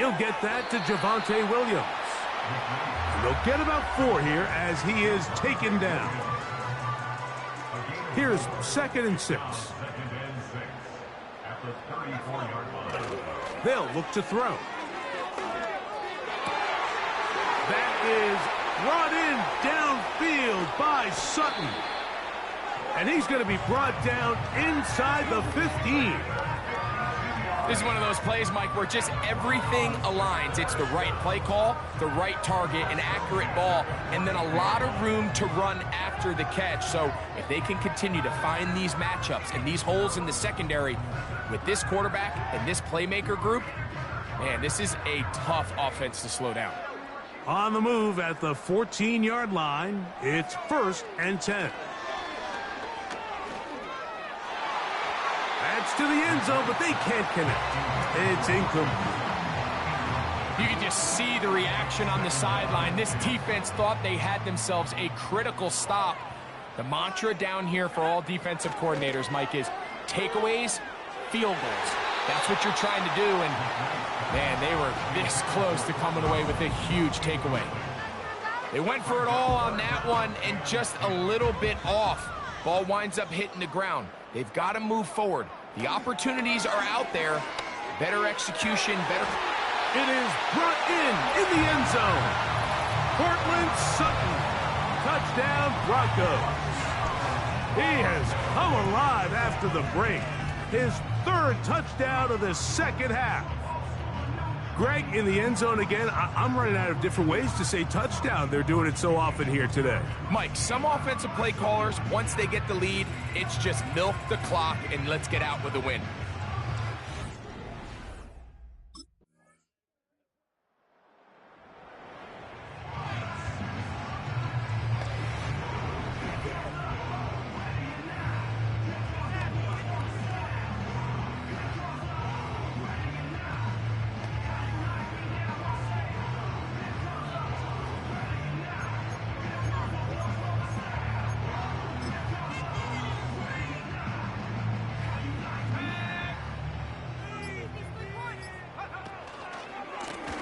He'll get that to Javonte Williams. And they'll get about 4 here as he is taken down. Here's 2nd and 6. They'll look to throw. That is brought in downfield by Sutton. And he's going to be brought down inside the 15. This is one of those plays, Mike, where just everything aligns. It's the right play call, the right target, an accurate ball, and then a lot of room to run after the catch. So if they can continue to find these matchups and these holes in the secondary with this quarterback and this playmaker group, man, this is a tough offense to slow down. On the move at the 14-yard line, it's 1st and 10. That's to the end zone, but they can't connect. It's incomplete. You can just see the reaction on the sideline. This defense thought they had themselves a critical stop. The mantra down here for all defensive coordinators, Mike, is takeaways, field goals. That's what you're trying to do, and, man, they were this close to coming away with a huge takeaway. They went for it all on that one and just a little bit off. Ball winds up hitting the ground. They've got to move forward. The opportunities are out there. Better execution, better... It is brought in the end zone. Cortland Sutton. Touchdown, Broncos. He has come alive after the break. His 3rd touchdown of the 2nd half. Greg in the end zone again. I'm running out of different ways to say touchdown. They're doing it so often here today. Mike, some offensive play callers, once they get the lead, it's just milk the clock and let's get out with a win.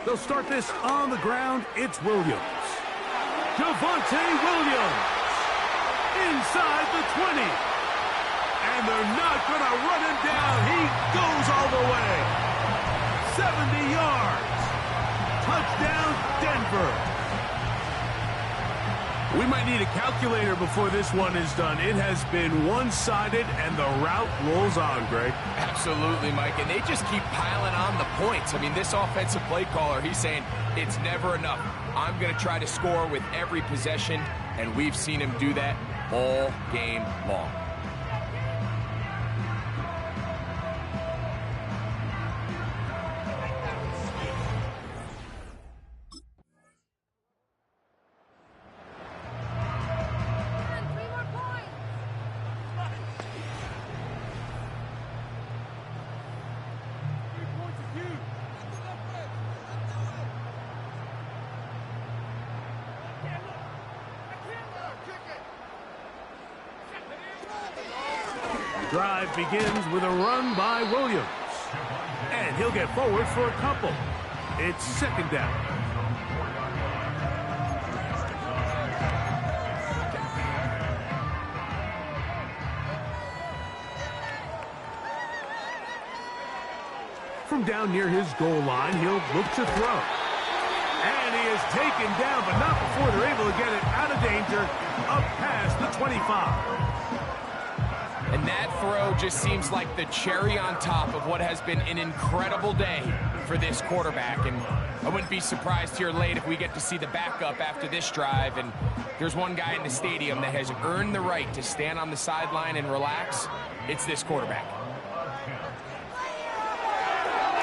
They'll start this on the ground. It's Williams. Javonte Williams. Inside the 20. And they're not going to run him down. He goes all the way. 70 yards. Touchdown, Denver. We might need a calculator before this one is done. It has been one-sided, and the route rolls on, Greg. Absolutely, Mike, and they just keep piling on the points. I mean, this offensive play caller, he's saying it's never enough. I'm going to try to score with every possession, and we've seen him do that all game long. Drive begins with a run by Williams. And he'll get forward for a couple. It's 2nd down. From down near his goal line, he'll look to throw. And he is taken down, but not before they're able to get it out of danger, up past the 25. And that throw just seems like the cherry on top of what has been an incredible day for this quarterback. And I wouldn't be surprised here late if we get to see the backup after this drive. And there's one guy in the stadium that has earned the right to stand on the sideline and relax. It's this quarterback.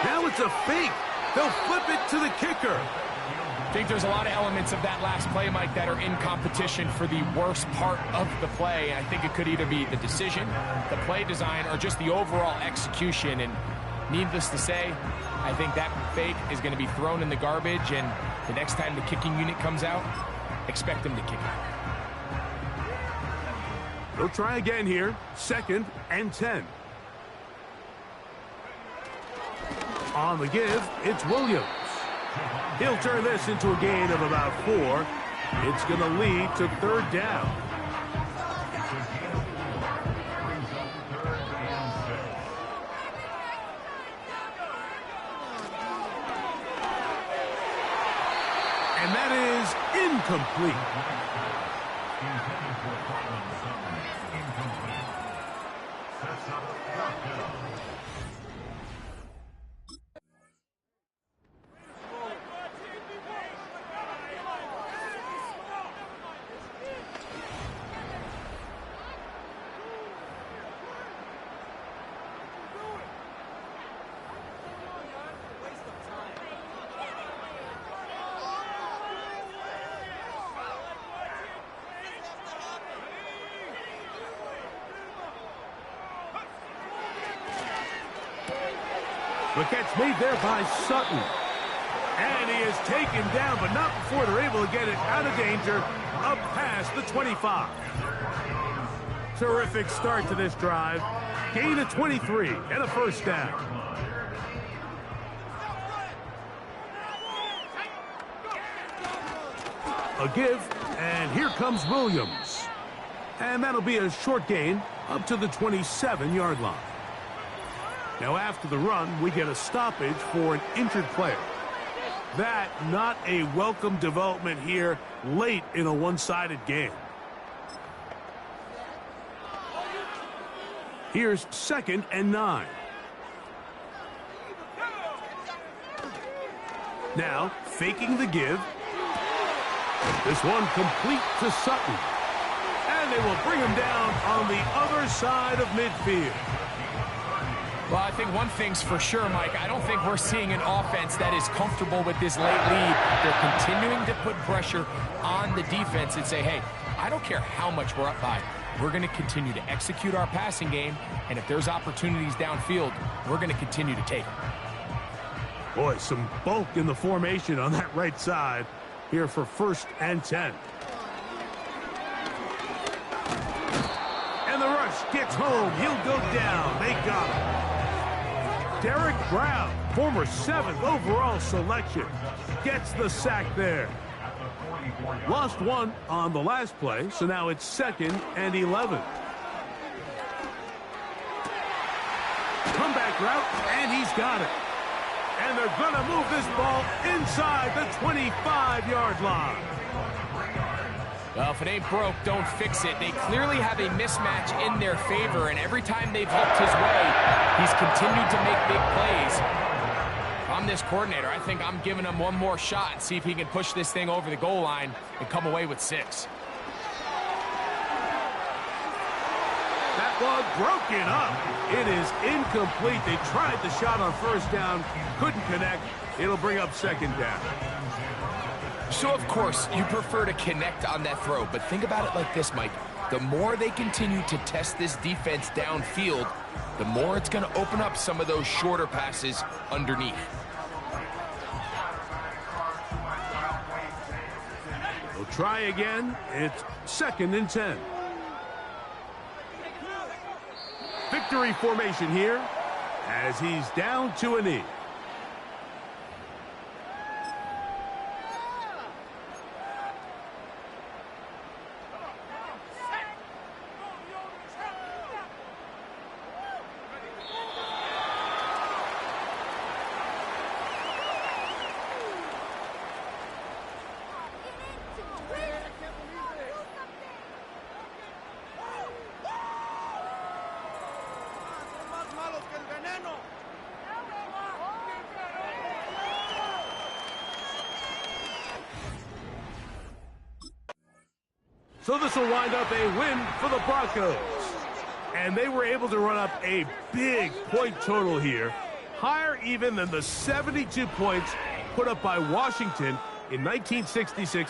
Now it's a fake. They'll flip it to the kicker. I think there's a lot of elements of that last play, Mike, that are in competition for the worst part of the play. I think it could either be the decision, the play design, or just the overall execution. And needless to say, I think that fake is going to be thrown in the garbage, and the next time the kicking unit comes out, expect them to kick it. They'll try again here. 2nd and 10. On the give, it's Williams. He'll turn this into a gain of about 4. It's going to lead to 3rd down. And that is incomplete. The catch made there by Sutton. And he is taken down, but not before they're able to get it out of danger, up past the 25. Terrific start to this drive. Gain of 23 and a 1st down. A give, and here comes Williams. And that'll be a short gain up to the 27-yard line. Now, after the run, we get a stoppage for an injured player. That, not a welcome development here late in a one-sided game. Here's 2nd and 9. Now, faking the give. This one complete to Sutton. And they will bring him down on the other side of midfield. Well, I think one thing's for sure, Mike. I don't think we're seeing an offense that is comfortable with this late lead. They're continuing to put pressure on the defense and say, hey, I don't care how much we're up by. We're going to continue to execute our passing game, and if there's opportunities downfield, we're going to continue to take them. Boy, some bulk in the formation on that right side here for 1st and 10. And the rush gets home. He'll go down. They got him. Derek Brown, former 7th overall selection, gets the sack there. Lost 1 on the last play, so now it's 2nd and 11. Comeback route, and he's got it. And they're going to move this ball inside the 25-yard line. Well, if it ain't broke, don't fix it. They clearly have a mismatch in their favor, and every time they've looked his way, he's continued to make big plays. If I'm this coordinator, I think I'm giving him one more shot and see if he can push this thing over the goal line and come away with 6. That ball broken up. It is incomplete. They tried the shot on 1st down, couldn't connect. It'll bring up 2nd down. So, of course, you prefer to connect on that throw, but think about it like this, Mike. The more they continue to test this defense downfield, the more it's going to open up some of those shorter passes underneath. We'll try again. It's 2nd and 10. Victory formation here as he's down to a knee. So this will wind up a win for the Broncos. And they were able to run up a big point total here, higher even than the 72 points put up by Washington in 1966